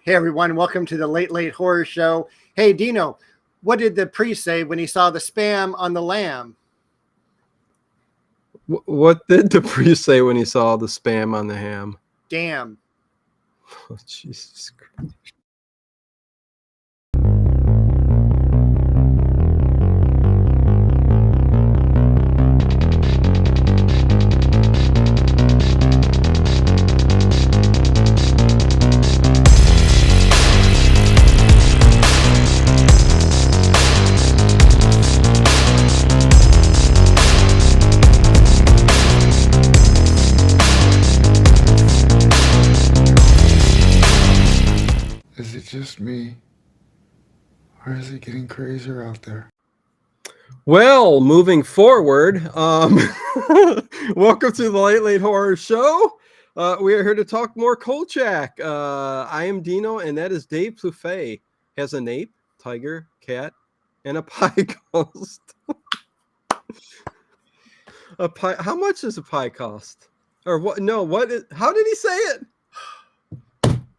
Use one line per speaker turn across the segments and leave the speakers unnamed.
Hey everyone, welcome to the Late Late Horror Show. Hey Dino, what did the priest say when he saw the spam on the lamb?
What did the priest say when he saw the spam on the ham?
Damn.
Oh, Jesus Christ.
Is it just me? Or is it getting crazier out there?
Well, moving forward, welcome to the Late Late Horror Show. We are here to talk more Kolchak. I am Dino, and that is Dave Plouffe. Has a nape, tiger, cat, and a pie cost. A pie. How much does a pie cost? Or what? No, what is? How did he say it?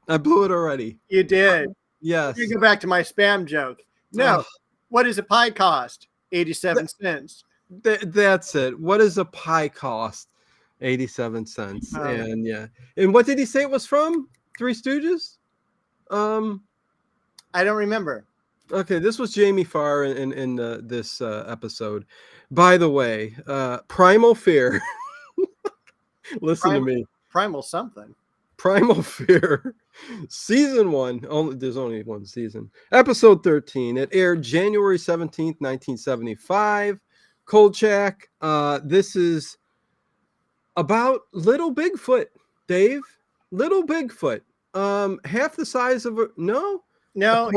I blew it already.
You did.
Yes.
Let me go back to my spam joke. No. What does a pie cost? 87 cents.
That's it. What does a pie cost? 87 cents. And yeah. And what did he say it was from? Three Stooges?
I don't remember.
Okay, this was Jamie Farr in this episode. By the way, Primal Fear. Listen to me.
Primal something.
Primal Fear, season 1. There's only one season. Episode 13. It aired January 17th, 1975. Kolchak. This is about Little Bigfoot, Dave. Little Bigfoot. Half the size of a no.
No,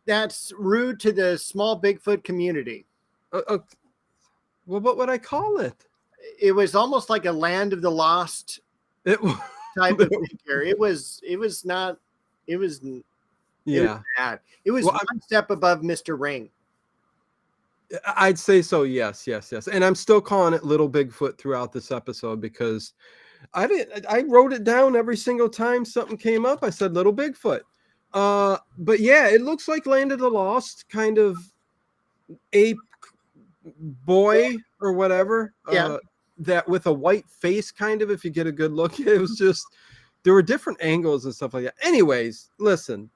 that's rude to the small Bigfoot community.
Well, what would I call it?
It was almost like a Land of the Lost type of figure. It was bad. It was one step above Mr. Ring.
I'd say so. Yes. And I'm still calling it Little Bigfoot throughout this episode because I wrote it down every single time something came up. I said Little Bigfoot. But yeah, it looks like Land of the Lost, kind of ape boy or whatever.
Yeah.
That with a white face, kind of, if you get a good look. It was just, there were different angles and stuff like that. Anyways, listen,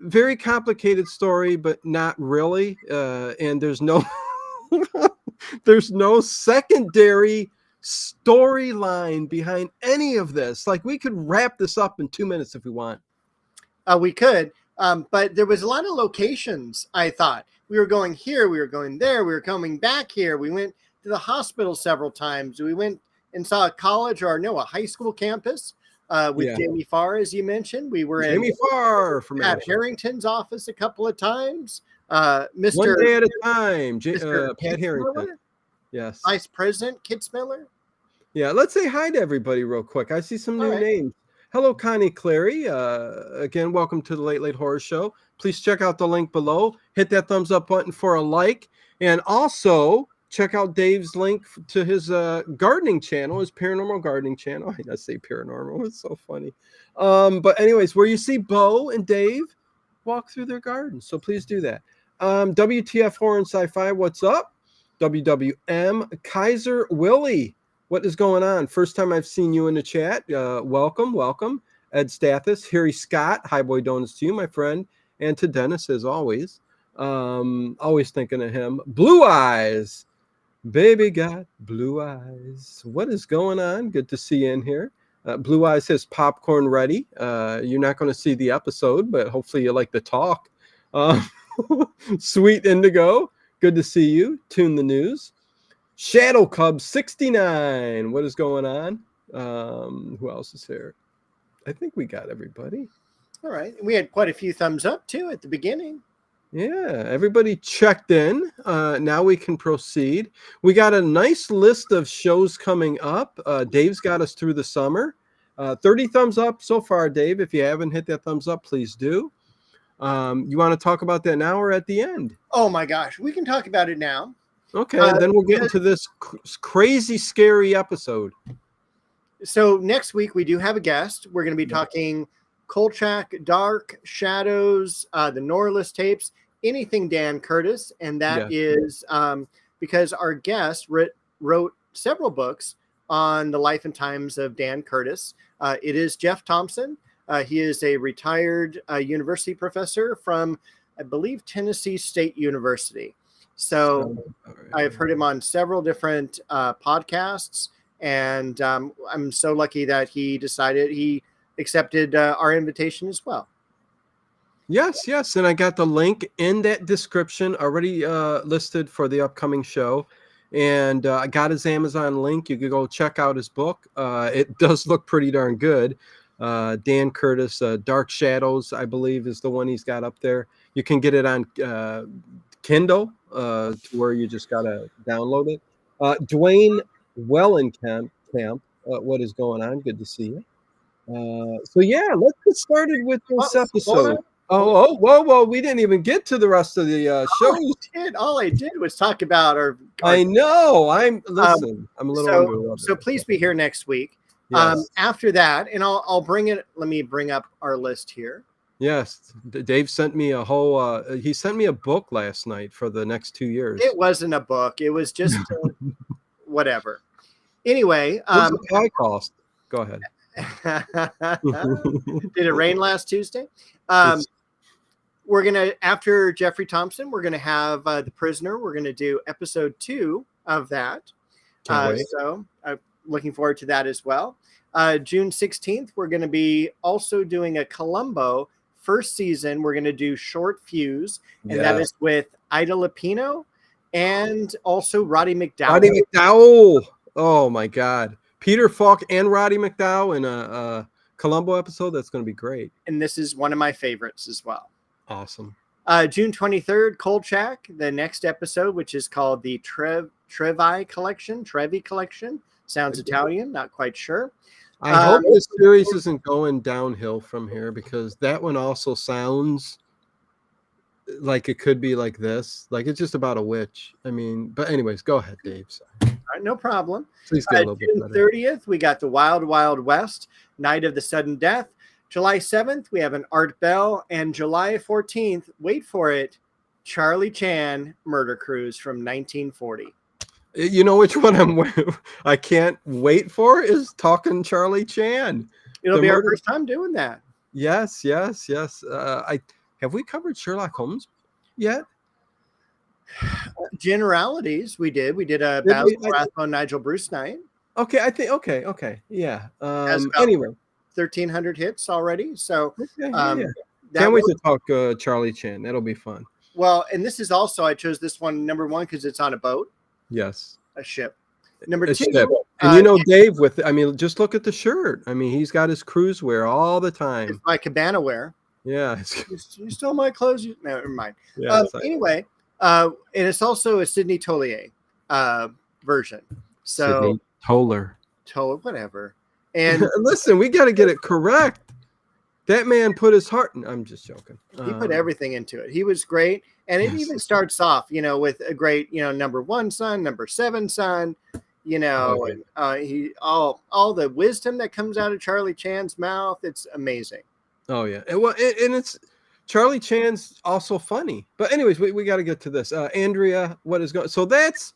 very complicated story, but not really. And there's no secondary storyline behind any of this. Like, we could wrap this up in 2 minutes if we want.
We could, but there was a lot of locations. I thought we were going here, we were going there, we were coming back here. We went to the hospital several times. We went and saw a college a high school campus with Jamie Farr, as you mentioned. We were
Jamie Farr from
Pat Harrington's office a couple of times.
One day at a time. Pat Harrington. Yes.
Vice President Kitzmiller.
Yeah, let's say hi to everybody real quick. I see some new names. Hello, Connie Clary. Again, welcome to the Late Late Horror Show. Please check out the link below. Hit that thumbs up button for a like. And also, check out Dave's link to his gardening channel, his paranormal gardening channel. I say paranormal. It's so funny. But anyways, where you see Bo and Dave walk through their gardens. So please do that. WTF Horror and Sci-Fi, what's up? WWM, Kaiser Willie. What is going on? First time I've seen you in the chat. Welcome. Ed Stathis, Harry Scott, Hi Boy Donuts to you, my friend. And to Dennis, as always. Always thinking of him. Blue Eyes. Baby got blue eyes. What is going on? Good to see you in here. Blue Eyes has popcorn ready. You're not going to see the episode, but hopefully you like the talk. Sweet Indigo. Good to see you. Tune the news. Shadow Cub 69. What is going on? Who else is here? I think we got everybody.
All right. We had quite a few thumbs up too at the beginning.
Yeah, everybody checked in. Now we can proceed. We got a nice list of shows coming up. Dave's got us through the summer. 30 thumbs up so far, Dave. If you haven't hit that thumbs up, please do. You want to talk about that now or at the end?
Oh my gosh, we can talk about it now.
Okay, then we'll get into this crazy, scary episode.
So next week we do have a guest. We're going to be talking Kolchak, Dark Shadows, the Norless tapes, anything Dan Curtis, and that is because our guest wrote several books on the life and times of Dan Curtis. It is Jeff Thompson. He is a retired university professor from, I believe, Tennessee State University. So I've heard him on several different podcasts, and I'm so lucky that he accepted our invitation as well.
Yes, and I got the link in that description already listed for the upcoming show. And I got his Amazon link. You could go check out his book. It does look pretty darn good. Dan Curtis, Dark Shadows, I believe, is the one he's got up there. You can get it on Kindle, to where you just got to download it. Dwayne Wellenkamp, what is going on? Good to see you. So yeah, let's get started with this episode. Whoa! We didn't even get to the rest of the show.
All I did was talk about our
I know. I'm a little
so please be here next week.
Yes.
After that, and I'll bring it. Let me bring up our list here.
Yes, Dave sent me a whole. He sent me a book last night for the next 2 years.
It wasn't a book. It was just whatever. Anyway,
what's the pie cost? Go ahead.
Did it rain last Tuesday? We're gonna, after Jeffrey Thompson, we're gonna have The Prisoner. We're gonna do episode 2 of that. So I'm looking forward to that as well. June 16th, we're gonna be also doing a Columbo first season. We're gonna do Short Fuse, and that is with Ida Lupino and also Roddy McDowell.
Oh my God. Peter Falk and Roddy McDowell in a Columbo episode. That's going to be great.
And this is one of my favorites as well.
Awesome.
June 23rd, Kolchak, the next episode, which is called the Trevi Collection. Sounds Italian, not quite sure.
I hope this series isn't going downhill from here, because that one also sounds like it could be like this. Like it's just about a witch. I mean, but anyways, go ahead, Dave. Sorry.
All right, no problem.
Please get a little
June
bit better.
30th, we got the Wild Wild West, Night of the Sudden Death. July 7th, we have an Art Bell. And July 14th, wait for it, Charlie Chan Murder Cruise from 1940.
You know which one I can't wait for is Talking Charlie Chan.
It'll be our first time doing that.
Yes. Have we covered Sherlock Holmes yet?
Generalities, we did. We did a Basil Rathbone, Nigel Bruce night.
Okay, I think. Okay, yeah. Anyway,
1,300 hits already. So,
can't wait to talk Charlie Chan. That'll be fun.
Well, and this is also, I chose this one number 1 because it's on a boat.
Yes,
a ship. Number 2,
and Dave just look at the shirt. I mean, he's got his cruise wear all the time.
It's my cabana wear.
Yeah,
you stole my clothes. No, never mind.
Yeah,
anyway. And it's also a Sidney Tollier version. So
Sidney Toller,
whatever. And
listen, we got to get it correct. That man put his heart. I'm just joking.
He put everything into it. He was great, and it even starts off, with a great, number 1 son, number 7 son. He all the wisdom that comes out of Charlie Chan's mouth. It's amazing.
Oh yeah, and it's. Charlie Chan's also funny. But anyways, we got to get to this. Andrea, what is going? So that's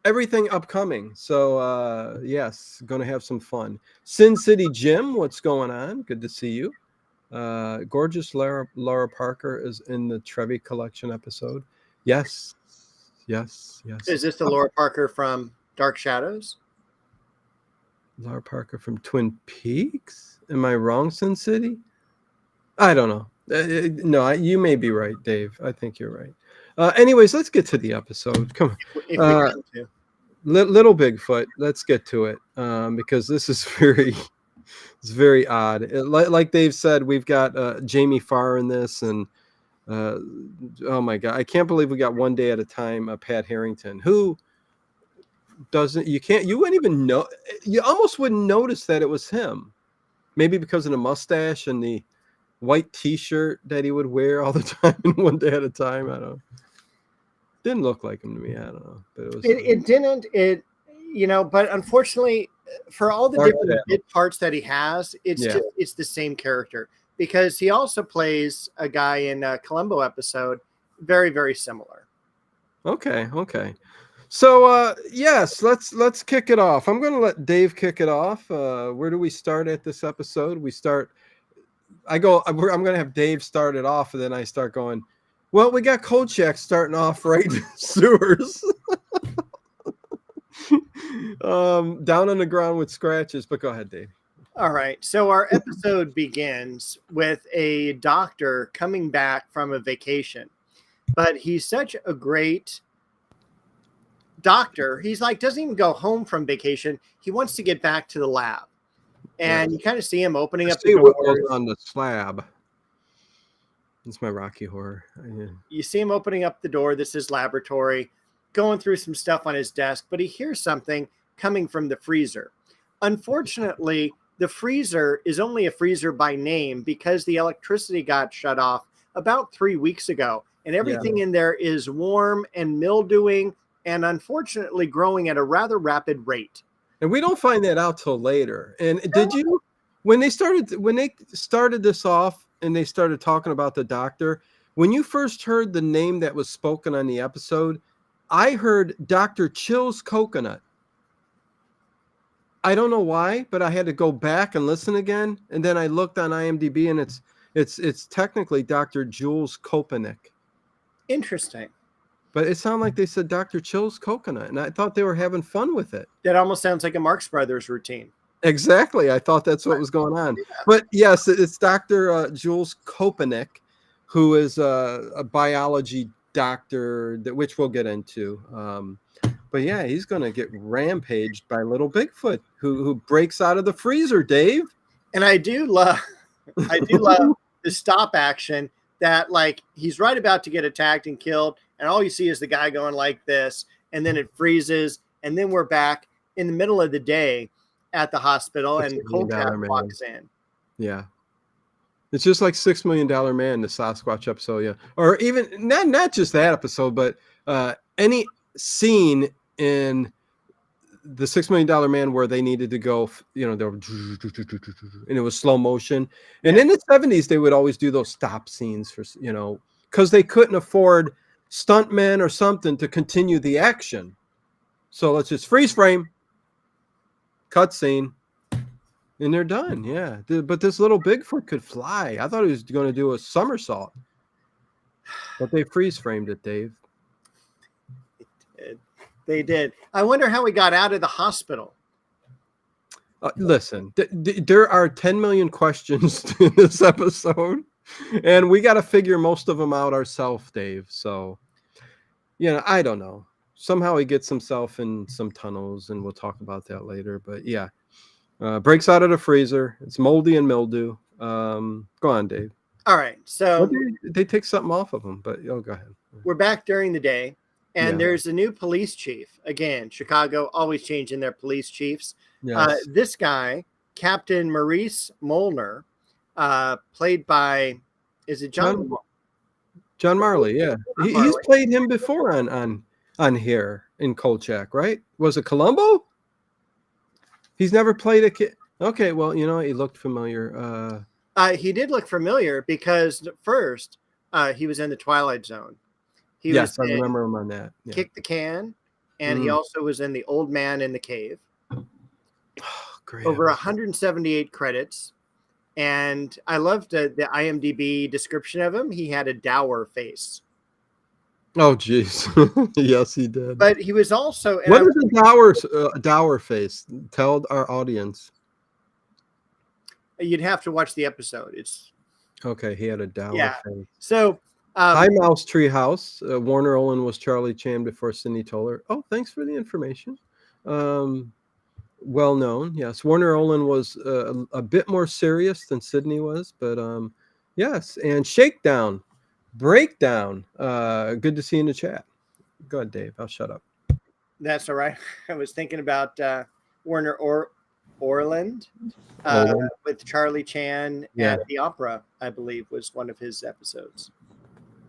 everything upcoming. So yes, going to have some fun. Sin City Jim, what's going on? Good to see you. Gorgeous Laura Parker is in the Trevi Collection episode. Yes. Is
this the Laura Parker from Dark Shadows?
Laura Parker from Twin Peaks? Am I wrong, Sin City? I don't know. No, you may be right, Dave. I think you're right. Anyways, let's get to the episode. Come on. Little Bigfoot. Let's get to it, because this is very odd. Like Dave said, we've got Jamie Farr in this, and oh my God, I can't believe we got One Day at a Time. Pat Harrington, who you wouldn't even know. You almost wouldn't notice that it was him. Maybe because of the mustache and the white T-shirt that he would wear all the time in One Day at a Time. I don't know. Didn't look like him to me. I don't know. But it
didn't. But unfortunately, for all the different bit parts that he has, it's the same character. because he also plays a guy in a Columbo episode, very, very similar.
Okay. So yes, let's kick it off. I'm going to let Dave kick it off. Where do we start at this episode? I'm going to have Dave start it off, and then I start going, well, we got Kolchak starting off right in the sewers. Down on the ground with scratches, but go ahead, Dave.
All right. So our episode begins with a doctor coming back from a vacation, but he's such a great doctor. He's like, doesn't even go home from vacation. He wants to get back to the lab. And you kind of see him opening up the doors
on the slab. It's my Rocky Horror. Yeah.
You see him opening up the door. This is laboratory, going through some stuff on his desk, but he hears something coming from the freezer. Unfortunately, the freezer is only a freezer by name because the electricity got shut off about 3 weeks ago, and everything in there is warm and mildewing and unfortunately growing at a rather rapid rate.
And we don't find that out till later. And did you, when they started this off and they started talking about the doctor, when you first heard the name that was spoken on the episode, I heard Dr. Chill's Coconut. I don't know why, but I had to go back and listen again. And then I looked on IMDb, and it's technically Dr. Jules Kopanek.
Interesting.
But it sounded like they said Dr. Chill's Coconut, and I thought they were having fun with it.
That almost sounds like a Marx Brothers routine.
Exactly. I thought that's what was going on. Yeah. But yes, it's Dr. Jules Kopanek, who is a biology doctor, which we'll get into. But yeah, he's going to get rampaged by little Bigfoot, who breaks out of the freezer, Dave.
And I do love the stop action that, like, he's right about to get attacked and killed, and all you see is the guy going like this, and then it freezes, and then we're back in the middle of the day at the hospital, and Kolchak walks in.
Yeah. It's just like $6 Million Man, the Sasquatch episode, yeah. Or even, not just that episode, but any scene in the $6 Million Man where they needed to go, they were, and it was slow motion. And in the 70s, they would always do those stop scenes for, because they couldn't afford stuntmen or something to continue the action. So let's just freeze frame, cut scene, and they're done. Yeah. But this little Bigfoot could fly. I thought he was going to do a somersault. But they freeze framed it, Dave.
They did. I wonder how he got out of the hospital.
Listen, there are 10 million questions in this episode, and we got to figure most of them out ourselves, Dave. So, I don't know. Somehow he gets himself in some tunnels, and we'll talk about that later. But yeah, breaks out of the freezer. It's moldy and mildew. Go on, Dave.
All right. So
they take something off of him, but go ahead.
We're back during the day. And there's a new police chief. Again, Chicago always changing their police chiefs. Yes. This guy, Captain Maurice Moller, played by, is it John
Marley? Yeah, he's played him before on here in Kolchak, right? Was it Columbo? He's never played a kid. Okay, well, he looked familiar.
He did look familiar because first he was in the Twilight Zone.
I remember him on that.
Yeah. Kick the Can, and he also was in The Old Man in the Cave.
Oh, great.
Over 178 credits. And I loved the IMDb description of him. He had a dour face.
Oh, geez. Yes, he did.
But he was also...
What is a dour face? Tell our audience.
You'd have to watch the episode. It's
okay, he had a dour face.
So...
Hi, Mouse Treehouse. Warner Olin was Charlie Chan before Sidney Toller. Oh, thanks for the information. Well known, yes. Warner Olin was a bit more serious than Sidney was, but yes. And Shakedown, Breakdown. Good to see you in the chat. Go ahead, Dave. I'll shut up.
That's all right. I was thinking about Warner Orland with Charlie Chan at the opera, I believe, was one of his episodes.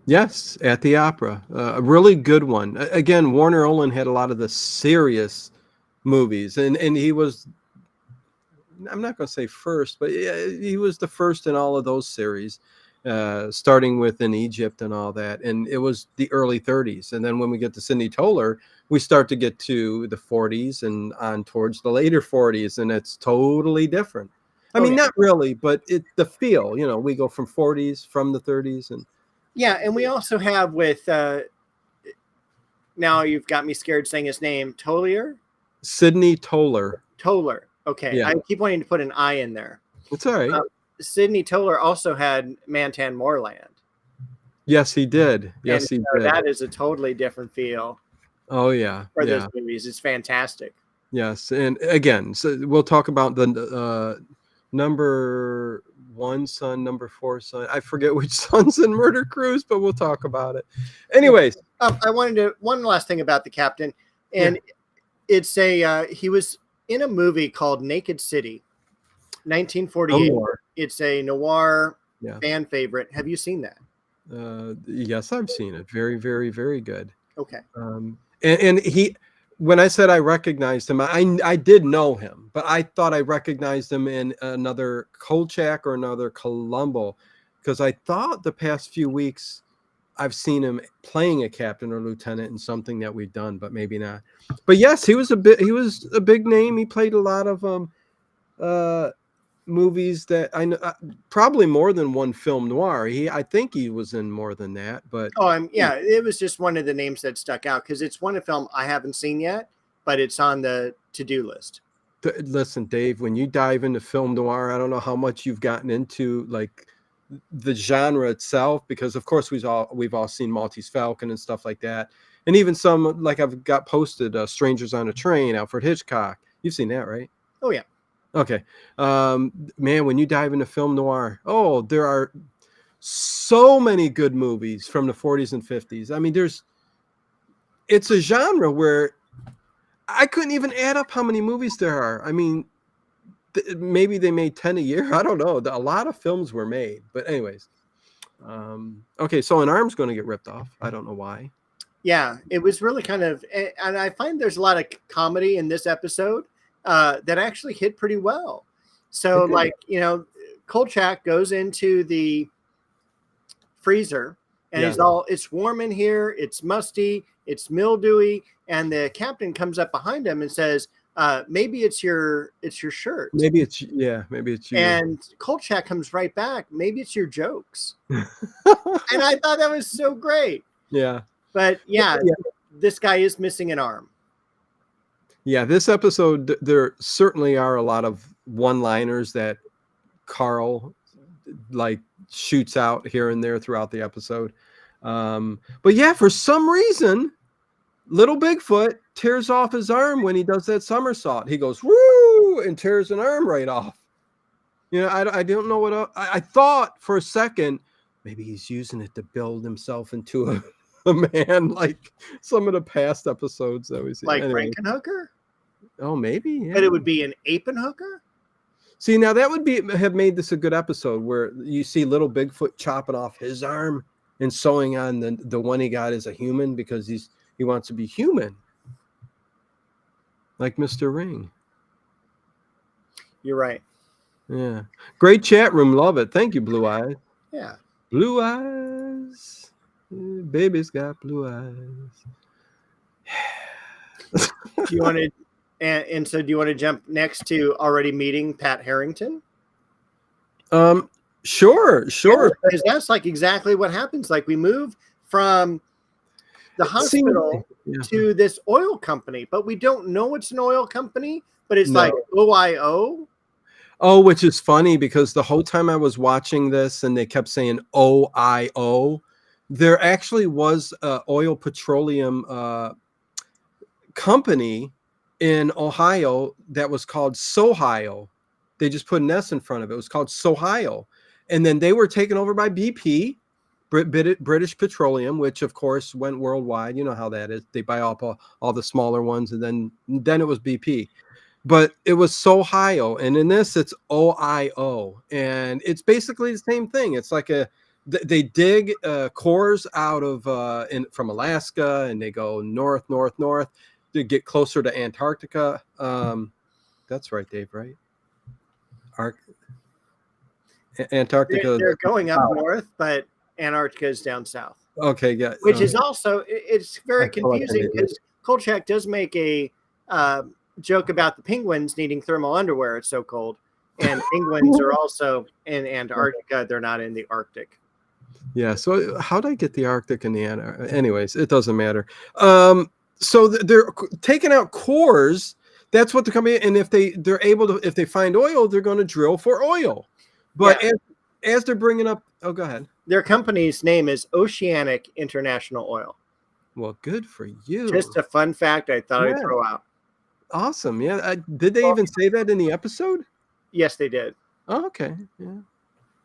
Yes, at the opera. A really good one. Again, Warner Olin had a lot of the serious movies, and he was I'm not going to say first, but he was the first in all of those series, starting with in Egypt and all that. And it was the early 30s. And then when we get to Sidney Toler, we start to get to the 40s and on towards the later 40s, and it's totally different. I mean, not really, but the feel, we go from 40s, from the 30s. And
and we also have with, now you've got me scared saying his name, Tolier?
Sidney Toler.
Toler. Okay.
Yeah.
I keep wanting to put an I in there.
It's all right.
Sidney Toler also had Mantan Moorland.
Yes, he did. Yes, he did.
That is a totally different feel.
Oh, yeah.
For those movies. It's fantastic.
Yes. And again, so we'll talk about the number 1 son, number 4 son. I forget which son's in Murder Cruise, but we'll talk about it. Anyways.
I wanted to, one last thing about the captain. And it's he was in a movie called Naked City, 1948. It's a noir fan favorite. Have you seen that?
Yes, I've seen it. Very, very, very good.
Okay.
And he, when I said I recognized him, I did know him, but I thought I recognized him in another Kolchak or another Columbo, because I thought the past few weeks I've seen him playing a captain or lieutenant in something that we've done, but maybe not. But yes, he was a big name. He played a lot of movies that I know, probably more than one film noir. I think he was in more than that, but
it was just one of the names that stuck out because it's one film I haven't seen yet, but it's on the to-do list.
Listen, Dave, when you dive into film noir, I don't know how much you've gotten into like the genre itself, because of course we've all seen Maltese Falcon and stuff like that, and even some, like I've got posted Strangers on a Train, Alfred Hitchcock. You've seen that, right?
Oh yeah.
Okay. Man, when you dive into film noir, there are so many good movies from the 40s and 50s. I mean, it's a genre where I couldn't even add up how many movies there are. I mean, maybe they made 10 a year. I don't know. A lot of films were made, but anyways. Okay. So an arm's going to get ripped off. I don't know why.
Yeah, it was really kind of, and I find there's a lot of comedy in this episode. That actually hit pretty well. So like, Kolchak goes into the freezer and it's warm in here. It's musty. It's mildewy. And the captain comes up behind him and says, maybe it's your shirt.
Maybe it's you.
And Kolchak comes right back. Maybe it's your jokes. And I thought that was so great.
Yeah.
But this guy is missing an arm.
Yeah, this episode, there certainly are a lot of one-liners that Carl like shoots out here and there throughout the episode. But yeah, for some reason, Little Bigfoot tears off his arm when he does that somersault. He goes, woo, and tears an arm right off. I don't know what I thought for a second, maybe he's using it to build himself into a man, like some of the past episodes that we see.
Like Frankenhooker?
Oh, maybe. Yeah.
But it would be an Apenhooker?
See, now that would have made this a good episode where you see Little Bigfoot chopping off his arm and sewing on the one he got as a human because he wants to be human. Like Mr. Ring.
You're right.
Yeah. Great chat room. Love it. Thank you, Blue Eyes.
Yeah.
Blue eyes. Baby's got blue eyes.
Do you want to... And so do you want to jump next to already meeting Pat Harrington?
Sure.
Because that's like exactly what happens. Like we move from the hospital to this oil company, but we don't know it's an oil company, but it's like OIO.
Oh, which is funny because the whole time I was watching this and they kept saying OIO, there actually was a oil petroleum company in Ohio that was called Sohio. They just put an S in front of it. It was called Sohio. And then they were taken over by BP, British Petroleum, which of course went worldwide. You know how that is. They buy up all the smaller ones, and then it was BP. But it was Sohio. And in this, it's OIO. And it's basically the same thing. It's like they dig cores out of from Alaska, and they go north to get closer to Antarctica. That's right, Dave, right? Antarctica.
They're going up north, but Antarctica is down south.
Okay, yeah.
Which is also, it's very
I feel like an
confusing
idiot.
because Kolchak does make a joke about the penguins needing thermal underwear. It's so cold. And penguins are also in Antarctica. They're not in the Arctic.
Yeah. So how did I get the Arctic and the Antarctica? Anyways, it doesn't matter. So they're taking out cores. That's what they're coming in. And if they're able to, if they find oil, they're going to drill for oil. But as they're bringing up, oh, go ahead.
Their company's name is Oceanic International Oil.
Well, good for you.
Just a fun fact I thought I'd throw out.
Awesome. Yeah. Did they even say that in the episode?
Yes, they did.
Oh, okay. Yeah.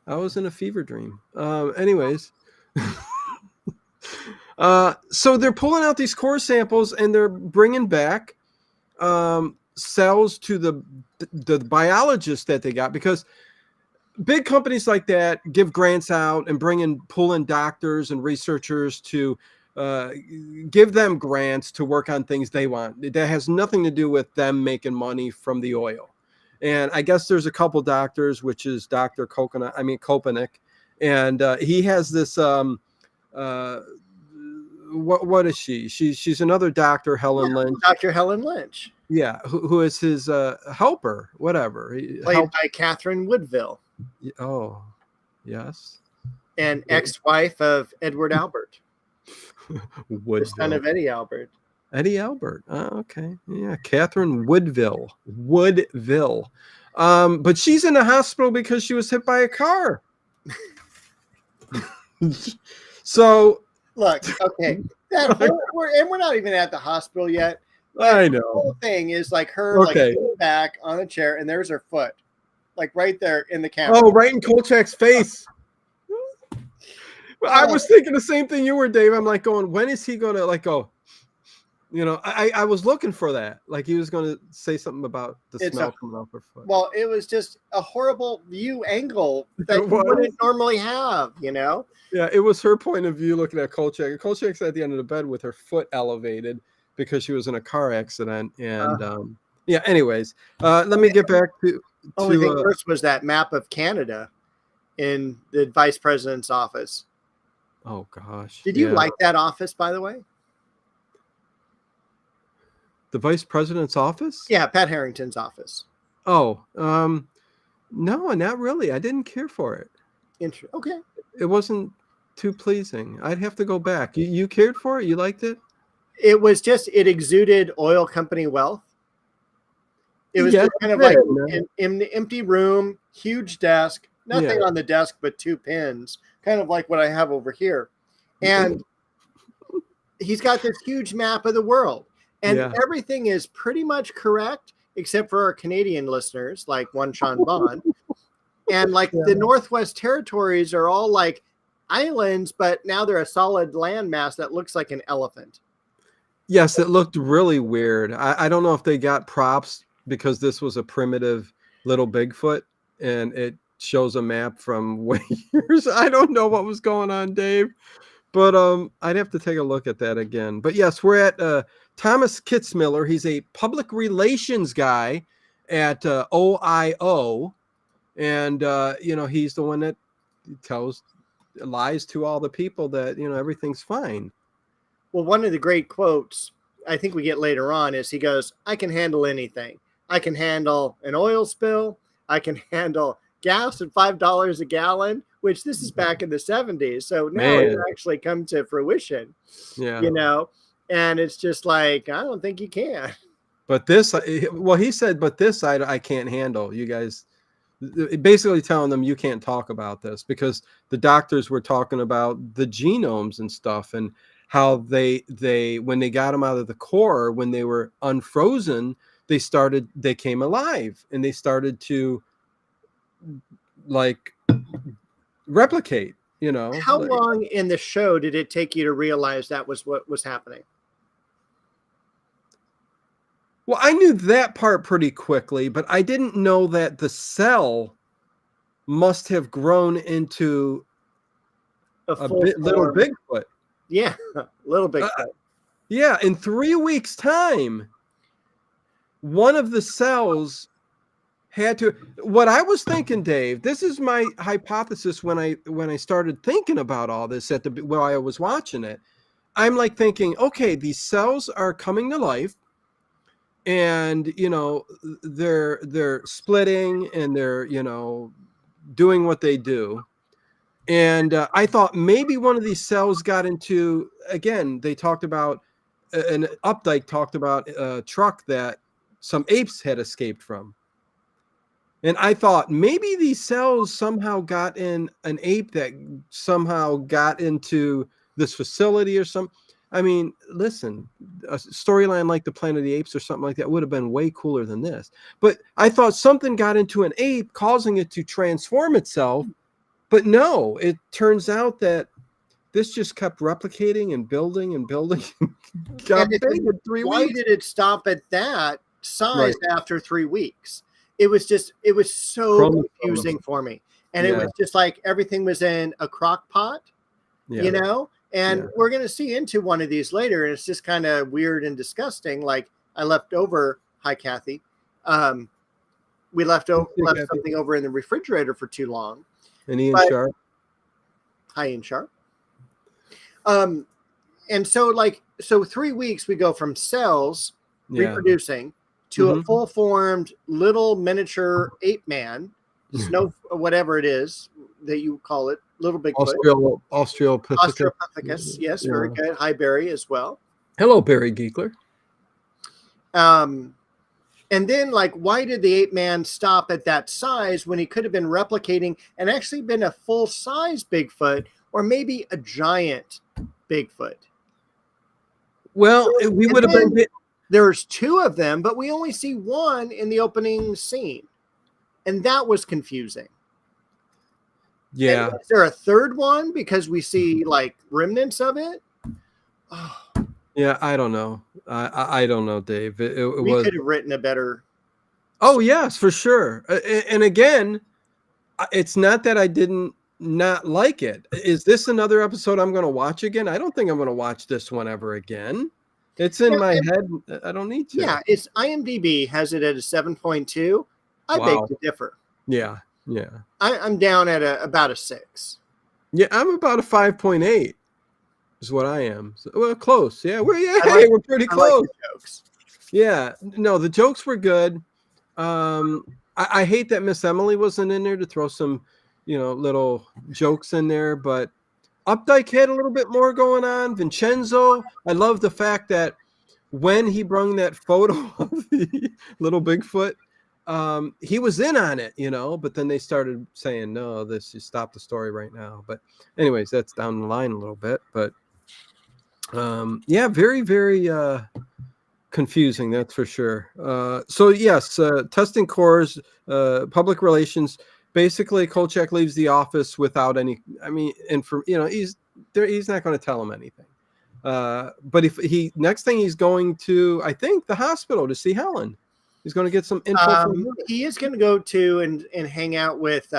I was in a fever dream. Anyways. So they're pulling out these core samples and they're bringing back cells to the biologists that they got, because big companies like that give grants out and pull in doctors and researchers to give them grants to work on things they want. That has nothing to do with them making money from the oil. And I guess there's a couple doctors, which is Dr. Kopanik, and he has this. What is she? She's another doctor, Helen Lynch.
Dr. Helen Lynch.
Yeah, who is his helper, whatever.
Played by Catherine Woodville.
Oh, yes.
And ex-wife of Edward Albert.
Woodville.
The son of Eddie Albert.
Eddie Albert. Okay. Yeah, Catherine Woodville. But she's in the hospital because she was hit by a car. So
look, okay. We're not even at the hospital yet.
I know.
The whole thing is like her like back on a chair, and there's her foot. Like right there in the camera.
Oh, right in Kolchak's face. I was thinking the same thing you were, Dave. I'm like going, when is he going to like go? You know, I was looking for that. Like he was going to say something about the smell coming off her foot.
Well, it was just a horrible view angle that you wouldn't normally have, you know?
Yeah, it was her point of view looking at Kolchak. Kolchak's at the end of the bed with her foot elevated because she was in a car accident. And yeah, anyways, let me get back to
only thing first was that map of Canada in the vice president's office.
Oh gosh.
Did you like that office, by the way?
The vice president's office?
Yeah, Pat Harrington's office.
Oh, no, not really. I didn't care for it.
Okay.
It wasn't too pleasing. I'd have to go back. You cared for it? You liked it?
It was just, it exuded oil company wealth. It was just kind of like an empty room, huge desk, nothing on the desk but two pins, kind of like what I have over here. And he's got this huge map of the world. And everything is pretty much correct, except for our Canadian listeners, like one Sean Bond. And like the Northwest Territories are all like islands, but now they're a solid landmass that looks like an elephant.
Yes, it looked really weird. I don't know if they got props because this was a primitive little Bigfoot and it shows a map from way years. I don't know what was going on, Dave. But I'd have to take a look at that again. But yes, we're at Thomas Kitzmiller. He's a public relations guy at OIO. And, you know, he's the one that lies to all the people that, you know, everything's fine.
Well, one of the great quotes I think we get later on is he goes, I can handle anything. I can handle an oil spill. I can handle gas at $5 a gallon, which this is back in the 70s. So now it's actually come to fruition, you know, and it's just like, I don't think you can.
But this, well, he said, but this I can't handle. You guys basically telling them you can't talk about this because the doctors were talking about the genomes and stuff and how they when they got them out of the core, when they were unfrozen, they came alive and they started to like replicate, you know.
How long in the show did it take you to realize that was what was happening?
Well, I knew that part pretty quickly, but I didn't know that the cell must have grown into little Bigfoot.
Yeah, little Bigfoot.
Yeah, in 3 weeks' time, one of the cells had to. What I was thinking, Dave, this is my hypothesis when I started thinking about all this while I was watching it. I'm like thinking, okay, these cells are coming to life, and they're splitting, and they're doing what they do. And I thought maybe one of these cells got into, again, they talked about, and Updike talked about a truck that some apes had escaped from. And I thought maybe these cells somehow got in an ape that somehow got into this facility or something. I mean, listen, a storyline like the Planet of the Apes or something like that would have been way cooler than this. But I thought something got into an ape, causing it to transform itself. But no, it turns out that this just kept replicating and building and building. Got
And
big in 3
why
weeks.
did it stop at that size
Right.
after 3 weeks? It was so
Chromosomes.
confusing for me. And it
Yeah.
was just like everything was in a crock pot,
Yeah.
and
Yeah.
we're going to see into one of these later. And it's just kind of weird and disgusting. Like I left over, hi, Kathy. We left
Kathy.
something over in the refrigerator for too long.
And Ian
But-
Sharp.
Hi, Ian Sharp. And so 3 weeks we go from cells
Yeah.
reproducing to a
Mhm.
full formed little miniature ape man, snow, whatever it is that you call it, little Bigfoot,
Australopithecus.
Australopithecus. Yes, very good. Hi, Barry, as well.
Hello, Barry Geekler.
And then, like, why did the ape man stop at that size when he could have been replicating and actually been a full size Bigfoot or maybe a giant Bigfoot?
Well, we would have been.
There's two of them, but we only see one in the opening scene. And that was confusing.
Yeah.
And is there a third one because we see like remnants of it? Oh,
Yeah, I don't know. I don't know, Dave. It
we
was.
could have written a better.
Oh yes, for sure. And again, it's not that I didn't not like it. Is this another episode I'm going to watch again? I don't think I'm going to watch this one ever again. It's in my head. I don't need to.
Yeah, it's IMDb has it at a 7.2. I
Wow.
beg to differ.
Yeah.
I'm down at about a 6.
Yeah, I'm about a 5.8 is what I am. So, well, close. Yeah, we're pretty
I like
close.
the jokes.
Yeah, no, the jokes were good. I hate that Miss Emily wasn't in there to throw some, little jokes in there, but Updike had a little bit more going on. Vincenzo, I love the fact that when he brung that photo of the little Bigfoot, he was in on it, but then they started saying, no, you stop the story right now. But anyways, that's down the line a little bit, but yeah, very, very, confusing, that's for sure. So yes, testing cores, public relations. Basically, Kolchak leaves the office without any. I mean, he's there. He's not going to tell him anything. But if next thing he's going to, I think, the hospital to see Helen. He's going to get some info from her.
He is going to go to and hang out with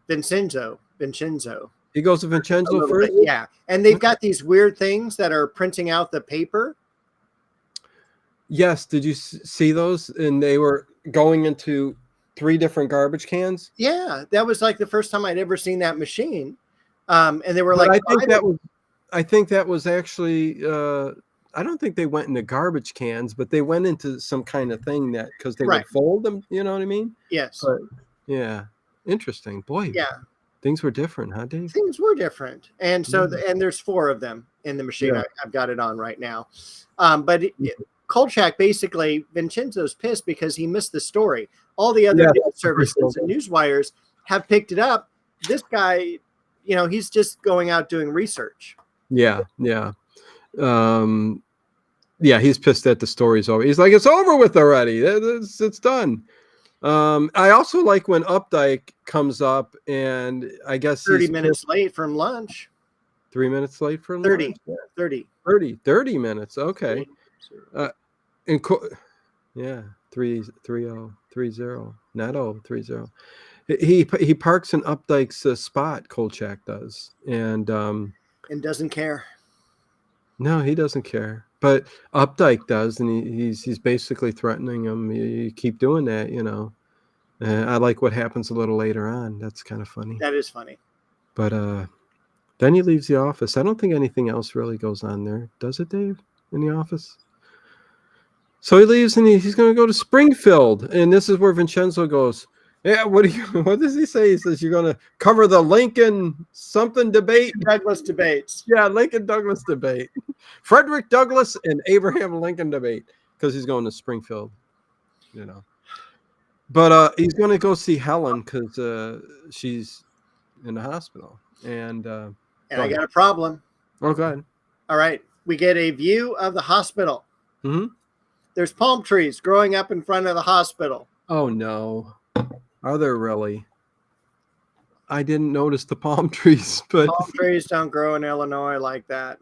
Vincenzo.
He goes to Vincenzo first.
Yeah, and they've got these weird things that are printing out the paper.
Yes, did you see those? And they were going into 3 different garbage cans.
Yeah, that was like the first time I'd ever seen that machine. And they were
But
like,
I think that was actually. I don't think they went into garbage cans, but they went into some kind of thing that because they would fold them. You know what I mean?
Yes.
But, yeah, interesting. Boy.
Yeah.
Things were different, huh, Dave?
Things were different, and so and there's 4 of them in the machine.
Yeah.
I've got it on right now. But Kolchak, basically, Vincenzo's pissed because he missed the story. All the other news services and news wires have picked it up. This guy, he's just going out doing research.
Yeah. He's pissed that the story's over. He's like, it's over with already. It's done. I also like when Updike comes up, and I guess
30 minutes late from lunch.
3 minutes late for
30.
lunch? 30 minutes. Okay. And 3-0, not 0-3-0. He parks in Updike's spot. Kolchak does, and
doesn't care.
No, he doesn't care. But Updike does, and he's basically threatening him. You keep doing that, I like what happens a little later on. That's kind of funny.
That is funny.
But then he leaves the office. I don't think anything else really goes on there. Does it, Dave, in the office? So he leaves and he's going to go to Springfield. And this is where Vincenzo goes, yeah, what does he say? He says, you're going to cover the Lincoln something debate.
Douglas debates.
Yeah, Lincoln Douglas debate. Frederick Douglass and Abraham Lincoln debate. Because he's going to Springfield, you know. But he's going to go see Helen because she's in the hospital. And
I got a problem.
Oh, go ahead.
All right. We get a view of the hospital.
Mm-hmm.
There's palm trees growing up in front of the hospital.
Oh, no. Are there really? I didn't notice the palm trees, but
palm trees don't grow in Illinois like that.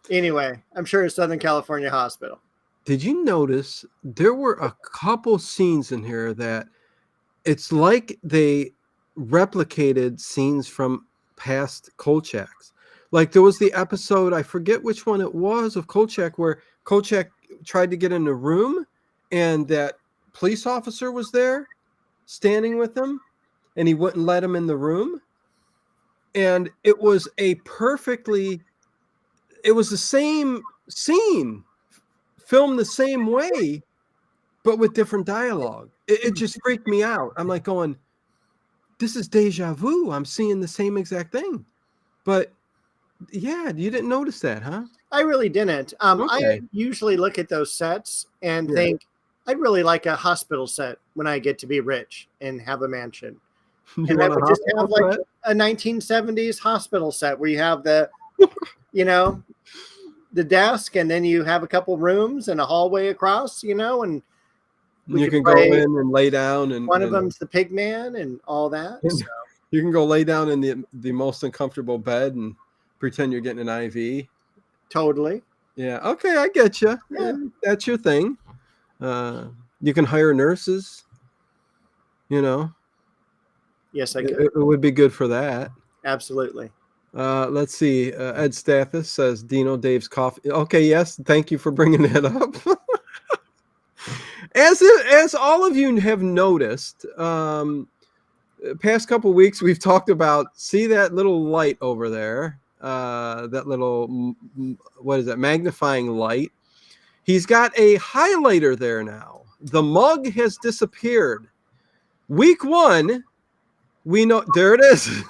Anyway, I'm sure it's Southern California Hospital.
Did you notice there were a couple scenes in here that it's like they replicated scenes from past Kolchaks? Like there was the episode, I forget which one it was, of Kolchak, where Kolchak tried to get in a room and that police officer was there standing with him and he wouldn't let him in the room. And it was it was the same scene, filmed the same way, but with different dialogue. It just freaked me out. I'm like going, this is deja vu. I'm seeing the same exact thing. But yeah, you didn't notice that, huh?
I really didn't.
Okay.
I usually look at those sets and think, I'd really like a hospital set when I get to be rich and have a mansion. And I would just have like a 1970s hospital set where you have the, you know, the desk, and then you have a couple rooms and a hallway across, you know, and
you can go in and lay down, and
one of them's the pig man and all that. So.
You can go lay down in the most uncomfortable bed and pretend you're getting an IV.
Totally.
Yeah. Okay, I get you.
Yeah.
That's your thing. You can hire nurses. You know.
Yes, I could.
It would be good for that.
Absolutely.
Let's see. Ed Stathis says Dino Dave's coffee. Okay, yes. Thank you for bringing that up. As all of you have noticed, past couple weeks we've talked about, see that little light over there, that little, what is that, magnifying light. He's got a highlighter there now. The mug has disappeared. Week 1, we know, there it is.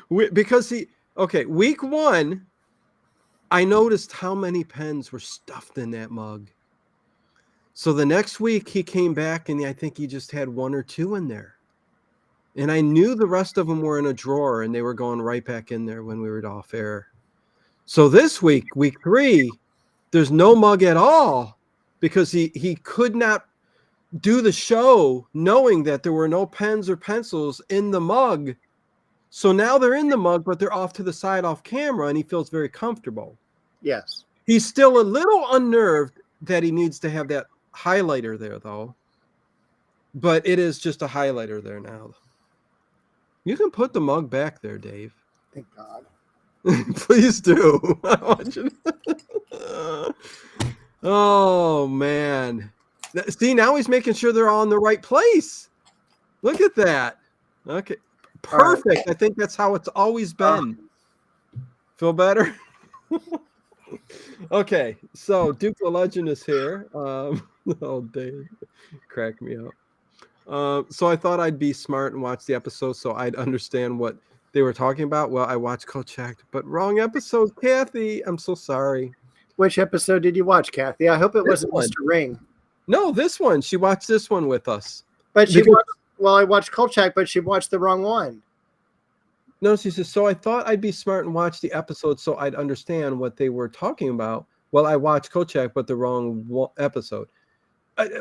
Week 1, I noticed how many pens were stuffed in that mug. So the next week he came back and I think he just had 1 or 2 in there. And I knew the rest of them were in a drawer and they were going right back in there when we were off air. So this week, week 3, there's no mug at all because he could not do the show knowing that there were no pens or pencils in the mug. So now they're in the mug, but they're off to the side off camera and he feels very comfortable.
Yes.
He's still a little unnerved that he needs to have that highlighter there though. But it is just a highlighter there now. You can put the mug back there, Dave.
Thank God.
Please do. I want you to... Oh, man. See, now he's making sure they're all in the right place. Look at that. Okay. Perfect. I think that's how it's always been. Feel better? Okay. So Duke the Legend is here. Oh, Dave. Crack me up. So I thought I'd be smart and watch the episode so I'd understand what they were talking about. Well, I watched Kolchak, but wrong episode, Kathy. I'm so sorry.
Which episode did you watch, Kathy? I hope it wasn't Mr. Ring.
No, this one. She watched this one with us.
But I watched Kolchak, but she watched the wrong one.
No, she says, so I thought I'd be smart and watch the episode so I'd understand what they were talking about. Well, I watched Kolchak, but the wrong episode.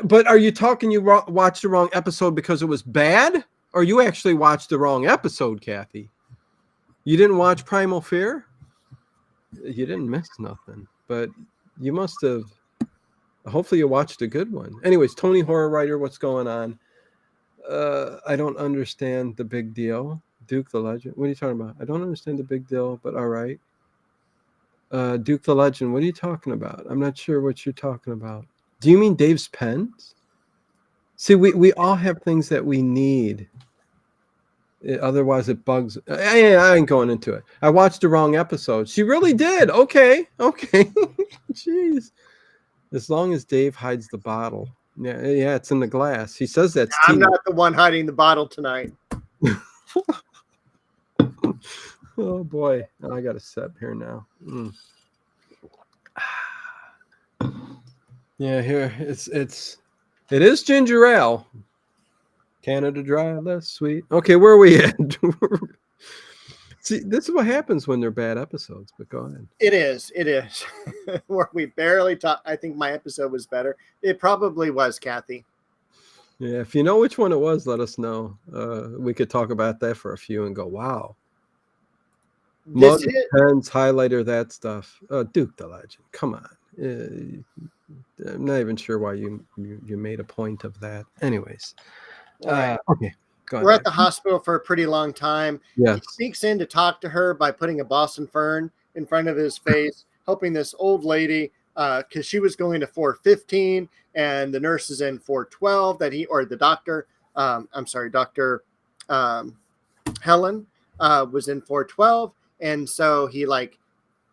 But are you talking you watched the wrong episode because it was bad? Or you actually watched the wrong episode, Kathy? You didn't watch Primal Fear? You didn't miss nothing. But you must have. Hopefully you watched a good one. Anyways, Tony Horror Writer, what's going on? I don't understand the big deal. Duke the Legend. What are you talking about? I don't understand the big deal, but all right. Duke the Legend, what are you talking about? I'm not sure what you're talking about. Do you mean Dave's pens? See, we all have things that we need. Otherwise, it bugs. I ain't going into it. I watched the wrong episode. She really did. Okay. Jeez. As long as Dave hides the bottle. Yeah, it's in the glass. He says that's tea.
I'm not the one hiding the bottle tonight.
Oh boy, I got a sip here now. Yeah, here it is ginger ale. Canada Dry, less sweet. Okay, where are we at? See, this is what happens when they're bad episodes. But go ahead.
It is. Where we barely talked. I think my episode was better. It probably was, Kathy.
Yeah, if you know which one it was, let us know. We could talk about that for a few and go, wow. Mug, pens, highlighter, that stuff. Duke the Legend. Come on. I'm not even sure why you made a point of that. Anyways.
Right.
Okay. Go ahead.
We're at the hospital for a pretty long time.
Yes.
He sneaks in to talk to her by putting a Boston Fern in front of his face, helping this old lady because she was going to 415 and the nurse is in 412 the doctor, I'm sorry, Dr. Helen was in 412. And so he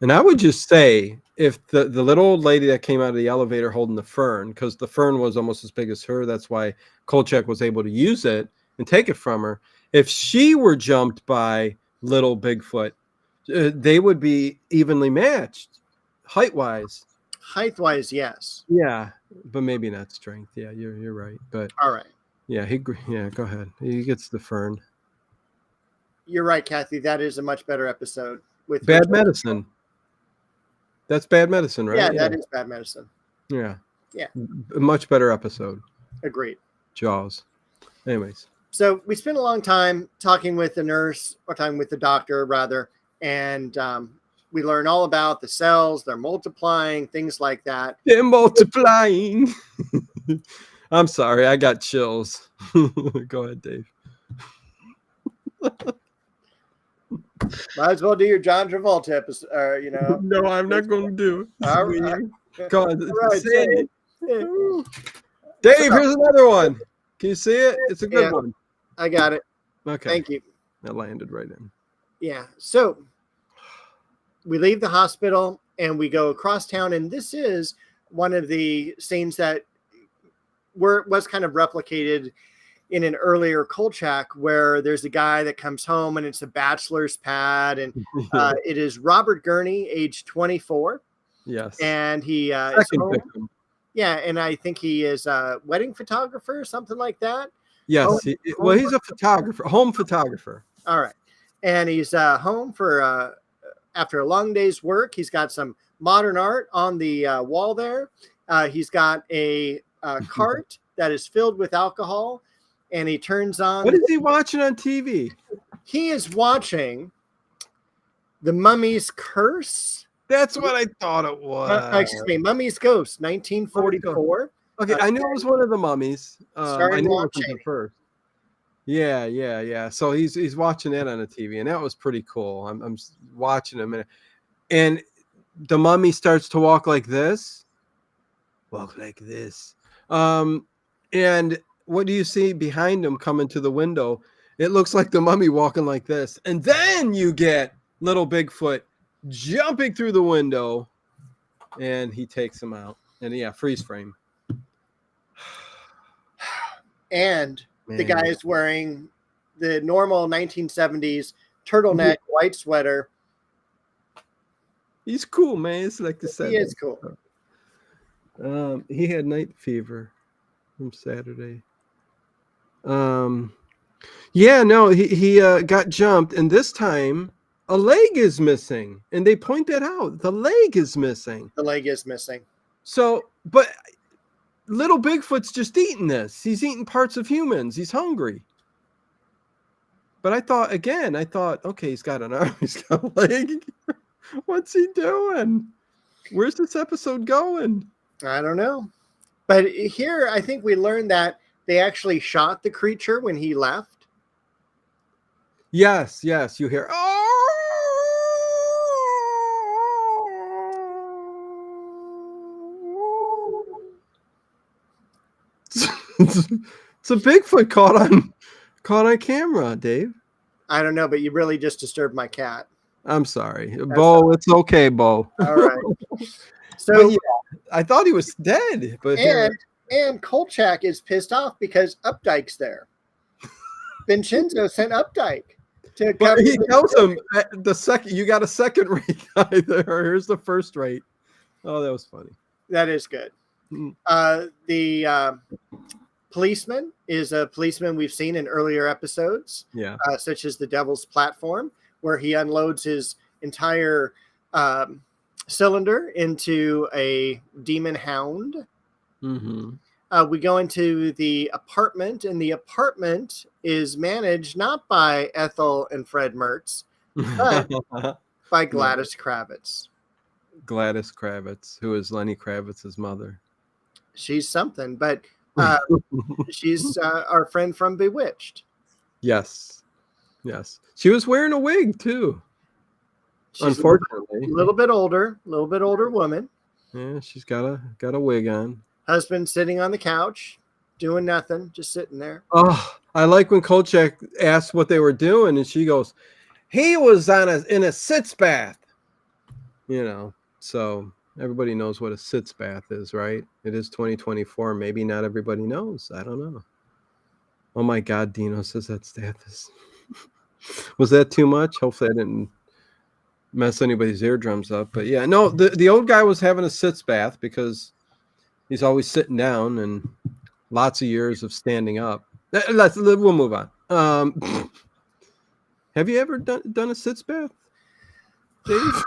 and I would just say if the little old lady that came out of the elevator holding the fern, because the fern was almost as big as her, that's why Kolchak was able to use it and take it from her. If she were jumped by little Bigfoot, they would be evenly matched height-wise.
Height-wise, yes.
Yeah, but maybe not strength. Yeah, you're right. But
all right.
Yeah, go ahead. He gets the fern.
You're right, Kathy. That is a much better episode with
Bad Medicine. That's Bad Medicine, right?
Yeah, that is Bad Medicine.
Yeah.
Yeah.
A much better episode.
Agreed.
Jaws. Anyways.
So we spent a long time talking with the nurse, or talking with the doctor, rather, and we learn all about the cells, they're multiplying, things like that.
They're multiplying. I'm sorry, I got chills. Go ahead, Dave.
Might as well do your John Travolta episode,
No, I'm not going to do it.
All right.
Go on.
Right,
say it. Dave, here's another one. Can you see it? It's a good one.
I got it.
Okay.
Thank you.
That landed right in.
Yeah. So we leave the hospital and we go across town, and this is one of the scenes that was kind of replicated in an earlier Kolchak, where there's a guy that comes home and it's a bachelor's pad, and it is Robert Gurney, age 24.
Yes.
And he is home. Yeah, and I think he is a wedding photographer or something like that.
Yes. He's a photographer, home photographer.
All right. And he's home for after a long day's work. He's got some modern art on the wall there. He's got a cart that is filled with alcohol, and he turns on.
What is he watching on TV?
He is watching The Mummy's Curse.
That's what I thought it was.
Excuse me, Mummy's Ghost, 1944.
Okay, I knew it was one of the mummies. I knew it was the first. Yeah. So he's watching that on the TV, and that was pretty cool. I'm watching him, and the mummy starts to walk like this. And what do you see behind him coming to the window? It looks like the mummy walking like this, and then you get little Bigfoot jumping through the window, and he takes him out. And freeze frame. And
the guy is wearing the normal 1970s turtleneck white sweater.
He's cool, man. It's like the 70s.
He is cool.
He had night fever from Saturday. He got jumped, and this time a leg is missing, and they point that out. The leg is missing. So, but little Bigfoot's just eating this. He's eating parts of humans. He's hungry. But I thought, okay, he's got an arm, he's got a leg. What's he doing? Where's this episode going?
I don't know. But here, I think we learned that they actually shot the creature when he left.
Yes, you hear, It's a Bigfoot caught on camera, Dave.
I don't know, but you really just disturbed my cat.
I'm sorry, Bo. It's okay, Bo.
All right. So
but yeah, I thought he was dead, but
and Kolchak is pissed off because Updike's there. Vincenzo sent Updike to
but
come.
he tells him the second you got a second rate guy there. Here's the first rate. Oh, that was funny.
That is good. The policeman is a policeman we've seen in earlier episodes, such as the Devil's Platform, where he unloads his entire cylinder into a demon hound.
Mm-hmm.
We go into the apartment, and the apartment is managed not by Ethel and Fred Mertz, but by Gladys Kravitz.
Gladys Kravitz, who is Lenny Kravitz's mother.
She's something, but she's our friend from Bewitched.
Yes. She was wearing a wig too.
She's
unfortunately,
a little bit older woman.
Yeah, she's got a wig on.
Husband sitting on the couch, doing nothing, just sitting there.
Oh, I like when Kolchak asked what they were doing, and she goes, "He was in a sitz bath." So everybody knows what a sitz bath is, right? It is 2024. Maybe not everybody knows. I don't know. Oh my God, Dino says that's this. Was that too much? Hopefully I didn't mess anybody's eardrums up. But yeah, no, the old guy was having a sitz bath because he's always sitting down and lots of years of standing up. We'll move on. Have you ever done a sitz bath, Dave?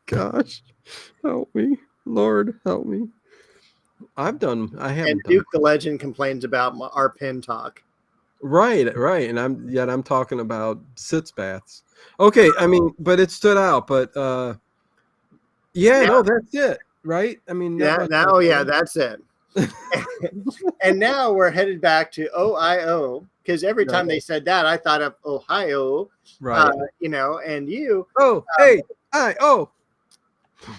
Gosh, help me, Lord, help me. I haven't.
And Duke the Legend complains about our pin talk.
Right, and I'm talking about sitz baths. Okay, I mean, but it stood out. But no, that's it, right? I mean,
that's it. And now we're headed back to Ohio, because every time they said that, I thought of Ohio,
right?
And you.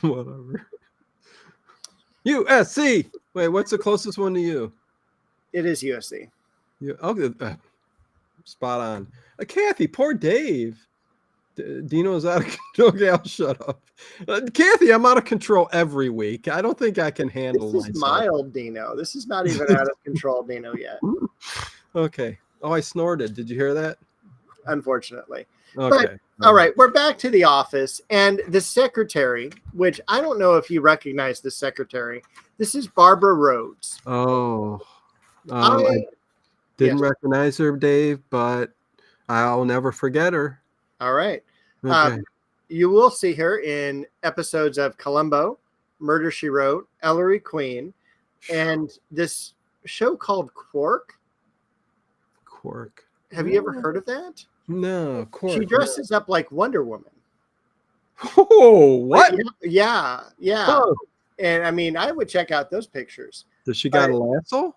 Whatever. USC. Wait, what's the closest one to you?
It is USC.
Spot on. Kathy, poor Dave. Dino's out of control. Okay, I'll shut up. Kathy, I'm out of control every week. I don't think I can handle
this is
myself.
Mild Dino. This is not even out of control Dino yet.
Okay. Oh, I snorted. Did you hear that?
Unfortunately.
Okay.
But, all right, we're back to the office, and the secretary, which I don't know if you recognize the secretary. This is Barbara Rhodes.
Oh. I didn't recognize her, Dave, but I'll never forget her.
All right.
Okay.
You will see her in episodes of Columbo, Murder, She Wrote, Ellery Queen, and this show called Quark. Have you ever heard of that?
No, Quark.
She dresses up like Wonder Woman.
Oh, what?
Yeah.
Oh.
And I mean, I would check out those pictures.
Does she got a lasso?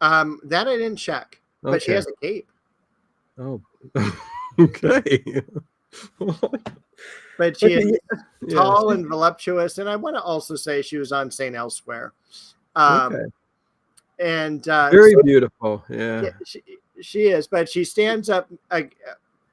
That I didn't check, but she has a cape.
Oh, okay.
But she is tall and voluptuous, and I want to also say she was on St. Elsewhere. And
very beautiful. Yeah,
she is. But she stands up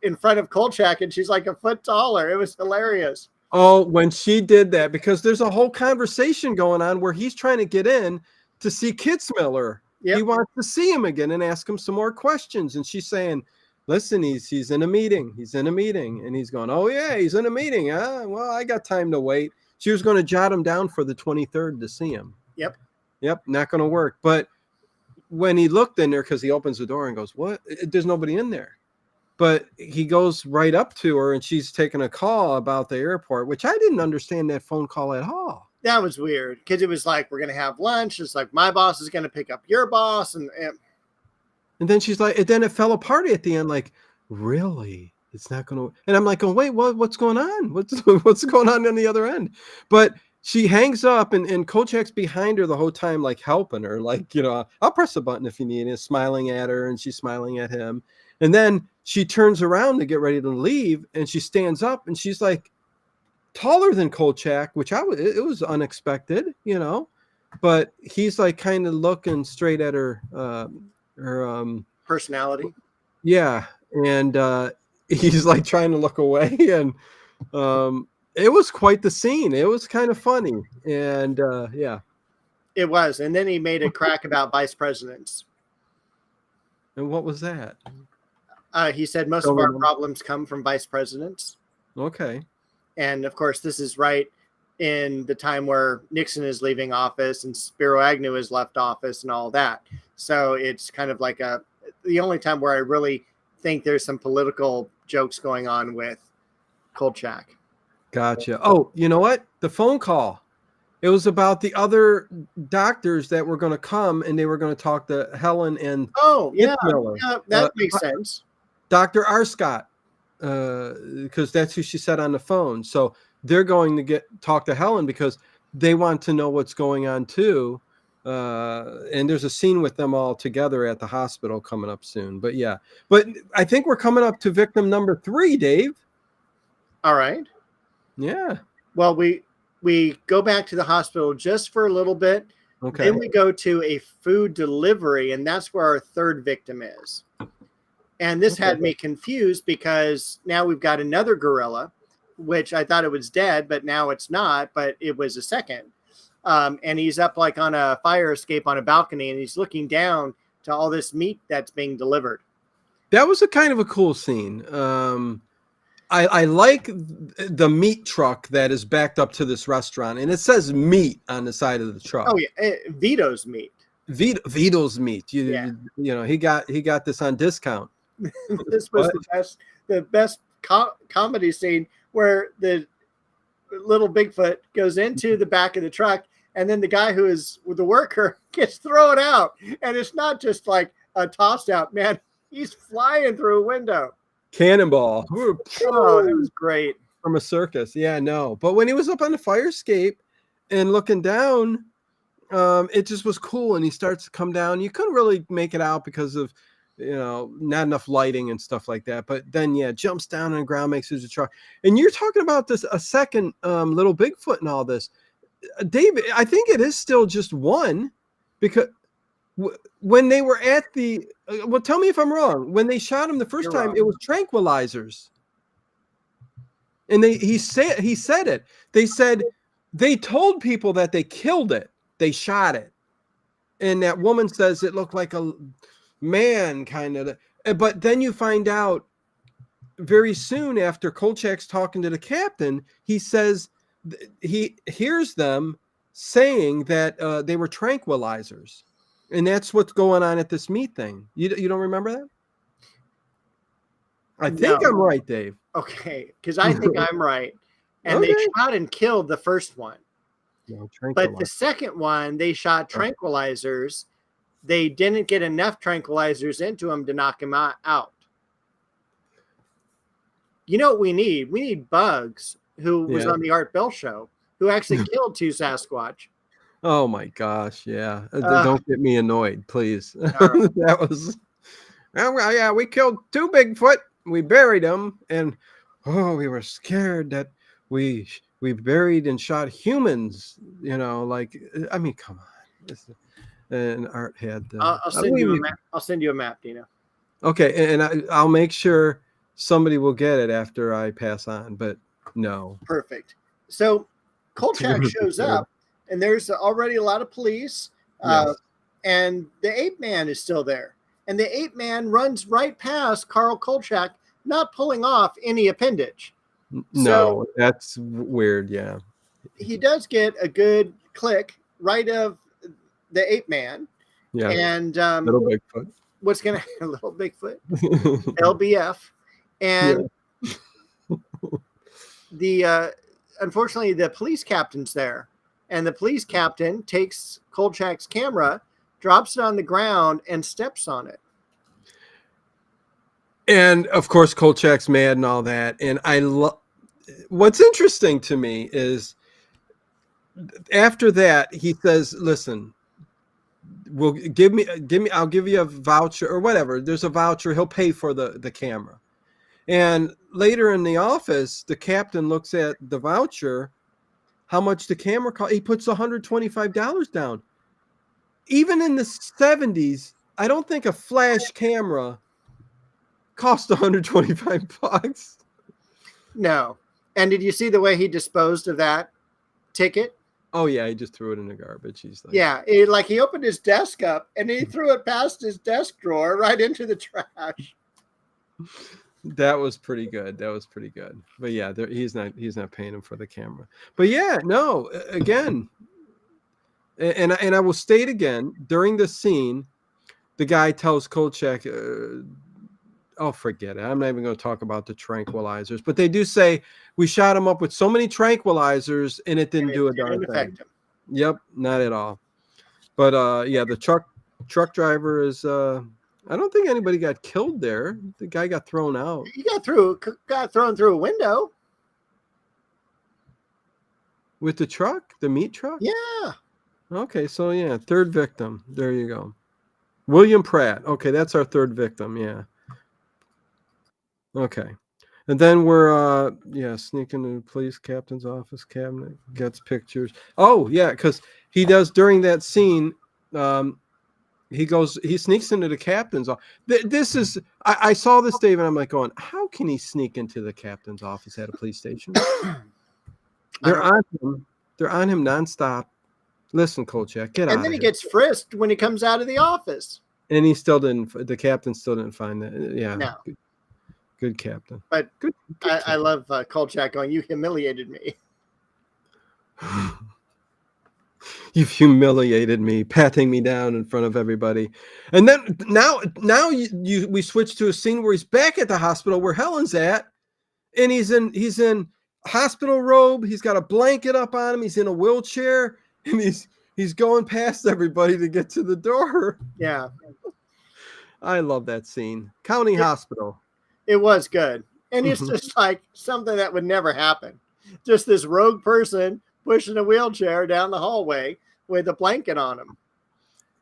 in front of Kolchak, and she's like a foot taller. It was hilarious.
Oh, when she did that, because there's a whole conversation going on where he's trying to get in to see Kitzmiller. Yep. He wants to see him again and ask him some more questions. And she's saying, listen, he's in a meeting. He's in a meeting. And he's going, oh, yeah, he's in a meeting. Well, I got time to wait. She was going to jot him down for the 23rd to see him. Yep, not going to work. But when he looked in there, because he opens the door and goes, what? There's nobody in there. But he goes right up to her, and she's taking a call about the airport, which I didn't understand that phone call at all.
That was weird, because it was like, we're going to have lunch. It's like, my boss is going to pick up your boss. And
then she's like, and then it fell apart at the end. Like, really? It's not going to. And I'm like, oh, wait, what's going on? What's going on the other end? But she hangs up, and Kolchak's behind her the whole time, like helping her. Like, I'll press a button if you need it. Smiling at her, and she's smiling at him. And then she turns around to get ready to leave, and she stands up, and she's like taller than Kolchak, which it was unexpected, but he's like kind of looking straight at her
Personality.
yeah, and he's like trying to look away, and it was quite the scene. It was kind of funny, and yeah.
It was. And then he made a crack about vice presidents.
And what was that?
He said most of our problems come from vice presidents.
Okay.
And of course, this is right in the time where Nixon is leaving office and Spiro Agnew has left office and all that. So it's kind of like the only time where I really think there's some political jokes going on with Kolchak.
Gotcha. Oh, you know what? The phone call. It was about the other doctors that were going to come, and they were going to talk to Helen and
Miller. Yeah, that makes sense.
Dr. Arscott, because that's who she said on the phone. So they're going to talk to Helen because they want to know what's going on too. And there's a scene with them all together at the hospital coming up soon. But yeah, but I think we're coming up to victim number 3, Dave.
All right.
Yeah.
Well, we go back to the hospital just for a little bit.
Okay.
Then we go to a food delivery, and that's where our third victim is. And this had me confused because now we've got another gorilla, which I thought it was dead, but now it's not, but it was a second. And he's up like on a fire escape on a balcony, and he's looking down to all this meat that's being delivered.
That was a kind of a cool scene. I like the meat truck that is backed up to this restaurant, and it says meat on the side of the truck.
Oh yeah, Vito's meat.
Vito's meat. You know, he got this on discount.
This was the best comedy scene where the little Bigfoot goes into the back of the truck, and then the guy who is with the worker gets thrown out, and it's not just like a tossed out, man. He's flying through a window.
Cannonball.
Oh, that was great.
From a circus. Yeah, no. But when he was up on the fire escape and looking down, it just was cool. And he starts to come down. You couldn't really make it out because of, not enough lighting and stuff like that. But then, yeah, jumps down on the ground, makes it a truck. And you're talking about this, a second little Bigfoot and all this. David, I think it is still just one because when they were at the well, tell me if I'm wrong. When they shot him the first time, it was tranquilizers, and he said it. They said they told people that they killed it, they shot it, and that woman says it looked like a man kind of. But then you find out very soon after Kolchak's talking to the captain, he says he hears them saying that they were tranquilizers. And that's what's going on at this meat thing. You don't remember that? I think I'm right, Dave.
Okay, because I think I'm right. And they shot and killed the first one.
No,
but the second one, they shot tranquilizers. They didn't get enough tranquilizers into him to knock him out. You know what we need? We need Bugs, who was on the Art Bell show, who actually killed 2 Sasquatch.
Oh my gosh, yeah. Don't get me annoyed, please.
Right.
That was yeah, we killed 2 Bigfoot, we buried them, and we were scared that we buried and shot humans, like, I mean, come on. And Art had
I'll send you a map. I'll send you a map, Dino.
Okay, and I'll make sure somebody will get it after I pass on, but no.
Perfect. So Kolchak shows up. And there's already a lot of police, and the ape man is still there. And the ape man runs right past Carl Kolchak, not pulling off any appendage.
No, that's weird, yeah.
He does get a good click right of the ape man.
Yeah,
and
little Bigfoot.
What's going to a little Bigfoot? LBF. And unfortunately, the police captain's there. And the police captain takes Kolchak's camera, drops it on the ground, and steps on it.
And of course, Kolchak's mad and all that. And what's interesting to me is after that, he says, "Listen, I'll give you a voucher or whatever. There's a voucher. He'll pay for the camera." And later in the office, the captain looks at the voucher. how much the camera cost. He puts $125 down. Even in the 70s, I don't think a flash camera cost $125.
No. And did you see the way he disposed of that ticket?
Oh yeah, he just threw it in the garbage. He's like,
Yeah, he opened his desk up and he threw it past his desk drawer right into the trash.
That was pretty good. But yeah, he's not paying him for the camera. But yeah, no, again, and I will state again, during the scene, the guy tells Kolchak, oh, forget it. I'm not even going to talk about the tranquilizers. But they do say, we shot him up with so many tranquilizers and it didn't do a darn thing. Yep, not at all. But yeah, the truck driver is I don't think anybody got killed there. The guy got thrown out.
He got thrown through a window.
With the truck? The meat truck?
Yeah.
Okay, so yeah, third victim. There you go. William Pratt. Okay, that's our third victim, yeah. Okay. And then we're sneaking into the police captain's office cabinet, gets pictures. Oh, yeah, because he does during that scene, he sneaks into the captain's office. This is I saw this, Dave, and I'm like going, how can he sneak into the captain's office at a police station? They're on him nonstop. Listen, Kolchak, get out.
And then he gets frisked when he comes out of the office.
And the captain still didn't find that. Yeah.
No.
Good captain.
But
good
I love Kolchak going, you humiliated me.
You've humiliated me, patting me down in front of everybody. And then now we switch to a scene where he's back at the hospital where Helen's at, and he's in hospital robe. He's got a blanket up on him. He's in a wheelchair, and he's going past everybody to get to the door.
Yeah.
I love that scene. County Hospital.
It was good. And it's just like something that would never happen. Just this rogue person pushing a wheelchair down the hallway with a blanket on him.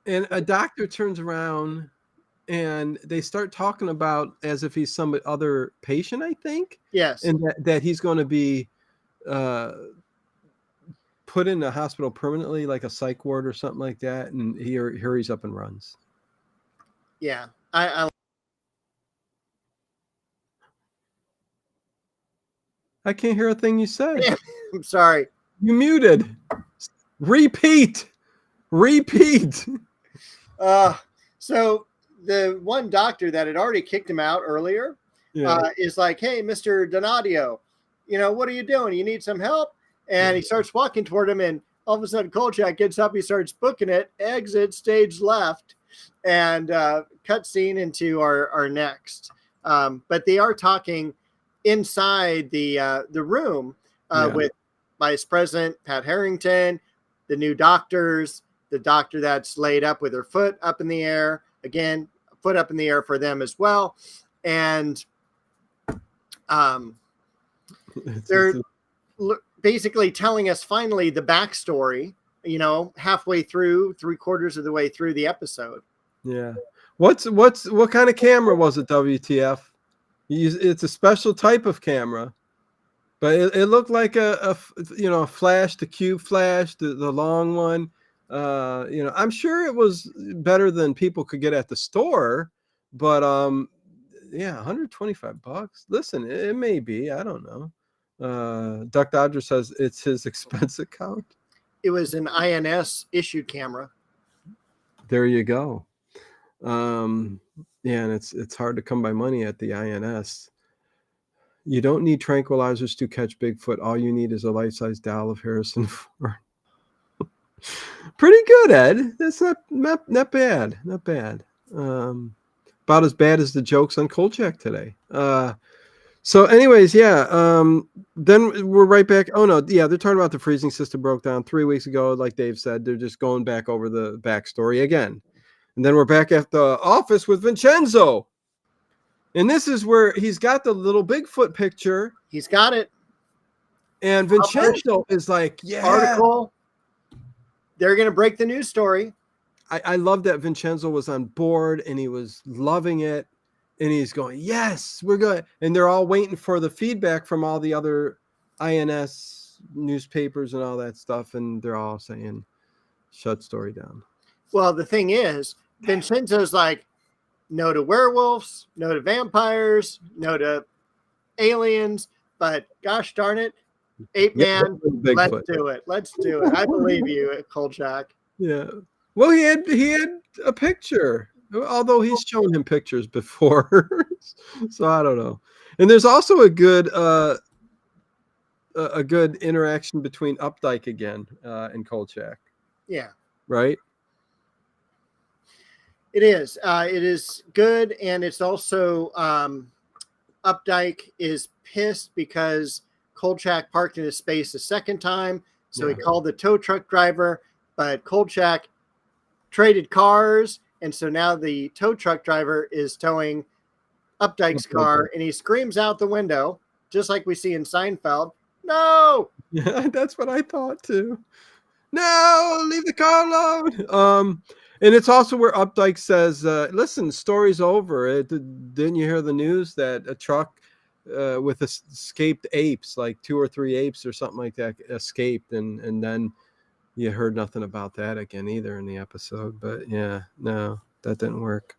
And a doctor turns around and they start talking about as if he's some other patient, I think.
Yes.
And that he's going to be put in a hospital permanently, like a psych ward or something like that. And he hurries up and runs.
Yeah.
I can't hear a thing you said.
I'm sorry.
You muted. Repeat.
So the one doctor that had already kicked him out earlier is like, hey, Mr. Donadio, what are you doing? You need some help? And he starts walking toward him, and all of a sudden Kolchak gets up, he starts booking it, exit stage left, and cut scene into our next. But they are talking inside the room with Vice President Pat Harrington, the new doctors, the doctor that's laid up with her foot up in the air, again, foot up in the air for them as well. And they're basically telling us finally the backstory, halfway through, 3/4 of the way through the episode.
Yeah. What kind of camera was it, WTF? It's a special type of camera, but it looked like a flash, the cube flash, the long one. I'm sure it was better than people could get at the store, but $125. Listen, it may be, I don't know. Duck Dodger says it's his expense account.
It was an INS issued camera.
There you go. Yeah, and it's hard to come by money at the INS. You don't need tranquilizers to catch Bigfoot. All you need is a life-size doll of Harrison Ford. Pretty good, Ed. That's not bad. Not bad. About as bad as the jokes on Kolchak today. So anyways, then we're right back. Oh, no. Yeah, they're talking about the freezing system broke down 3 weeks ago. Like Dave said, they're just going back over the backstory again. And then we're back at the office with Vincenzo. And this is where he's got the little Bigfoot picture.
He's got it.
And Vincenzo is like,
article. They're going to break the news story.
I love that Vincenzo was on board and he was loving it. And he's going, yes, we're good. And they're all waiting for the feedback from all the other INS newspapers and all that stuff, and they're all saying, "Shut story down."
Well, the thing is, Vincenzo's like, no to werewolves, no to vampires, no to aliens, but gosh darn it, Ape
Yeah,
Man, let's
Bigfoot.
do it. Let's do it. I believe you, Kolchak.
Yeah. Well, he had a picture, although he's shown him pictures before, so I don't know. And there's also a good interaction between Updike again and Kolchak.
Yeah.
Right.
It is. It is good, and it's also Updike is pissed because Kolchak parked in his space a second time, so he called the tow truck driver, but Kolchak traded cars, and so now the tow truck driver is towing Updike's car, and he screams out the window, just like we see in Seinfeld, "No!"
Yeah, that's what I thought too. No, leave the car alone. And it's also where Updike says, listen, the story's over. Didn't you hear the news that a truck with escaped apes, like 2 or 3 apes or something like that, escaped, and then you heard nothing about that again either in the episode. But yeah, no, that didn't work.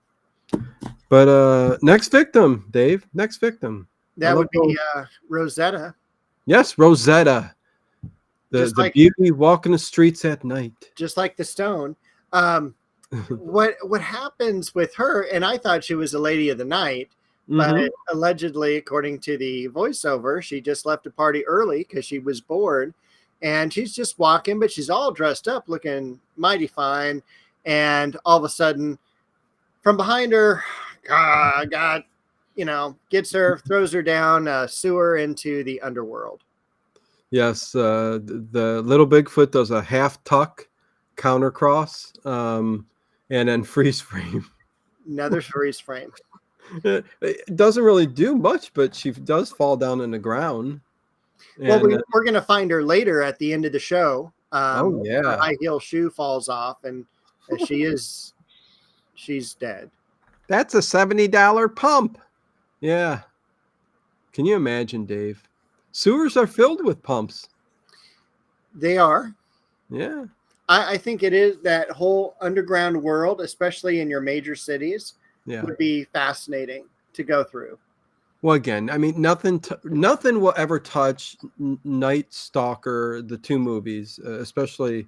But next victim, Dave. Next victim.
That would be Rosetta.
Yes, Rosetta. The beauty walking the streets at night.
Just like the stone. What happens with her, and I thought she was a lady of the night, but allegedly, according to the voiceover, she just left a party early because she was bored, and she's just walking, but she's all dressed up, looking mighty fine, and all of a sudden, from behind her, gets her, throws her down a sewer into the underworld.
Yes, the little Bigfoot does a half tuck, counter cross, and then freeze frame.
Another freeze frame.
It doesn't really do much, but she does fall down in the ground.
Well, we're going to find her later at the end of the show.
Oh yeah,
her high heel shoe falls off, and she's dead.
That's a $70 pump. Yeah, can you imagine, Dave? Sewers are filled with pumps.
They are.
Yeah.
I think it is that whole underground world, especially in your major cities, would be fascinating to go through.
Well, again, I mean, nothing will ever touch Night Stalker, the 2 movies, especially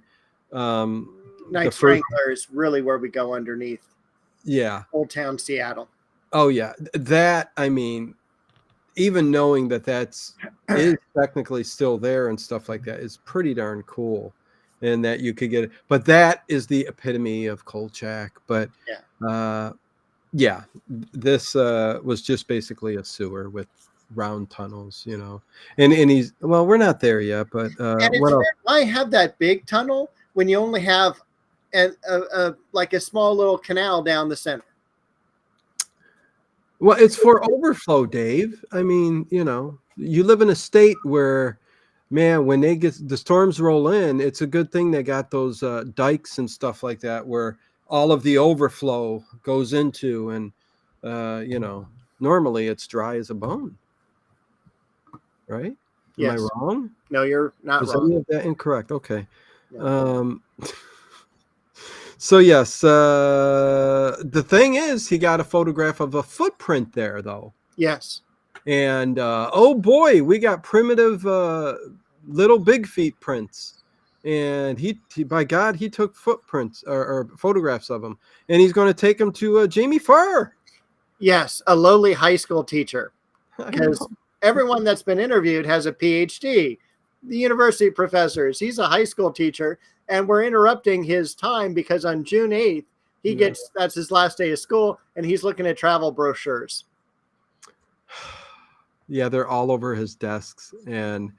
Night Strangler is really where we go underneath.
Yeah.
Old Town Seattle.
Oh, yeah. That, I mean, even knowing that is technically still there and stuff like that is pretty darn cool, and that you could get it. But that is the epitome of Kolchak. But this was just basically a sewer with round tunnels, and he's, well, we're not there yet, but
why have that big tunnel when you only have like a small little canal down the center?
Well, it's for overflow, Dave. I mean, you live in a state where, man, when the storms roll in, it's a good thing they got those dikes and stuff like that where all of the overflow goes into, and normally it's dry as a bone, right?
Yes.
Am I wrong?
No, you're not wrong.
Is any of that incorrect? Okay. Yeah. So yes, the thing is, he got a photograph of a footprint there, though.
Yes.
And oh boy, we got primitive little big feet prints, and he by God, he took footprints or photographs of them, and he's going to take them to Jamie Farr.
Yes, a lowly high school teacher, because everyone that's been interviewed has a PhD. The university professors, he's a high school teacher. And we're interrupting his time because on June 8th, that's his last day of school, and he's looking at travel brochures. Yeah,
they're all over his desks. And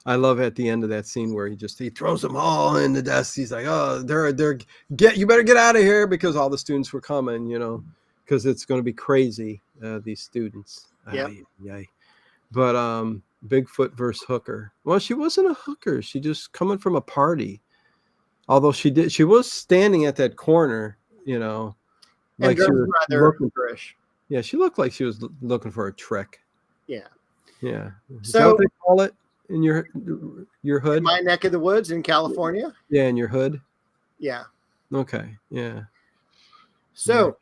I love at the end of that scene where he throws them all in the desks. He's like, oh, you better get out of here, because all the students were coming, because it's going to be crazy, these students.
Yeah.
But Bigfoot versus hooker. Well, she wasn't a hooker. She just coming from a party. Although she was standing at that corner, like she was looking for. Yeah, she looked like she was looking for a trick.
Yeah.
Yeah.
So
what they call it in your hood?
My neck of the woods in California.
Yeah, in your hood.
Yeah.
Okay. Yeah.
So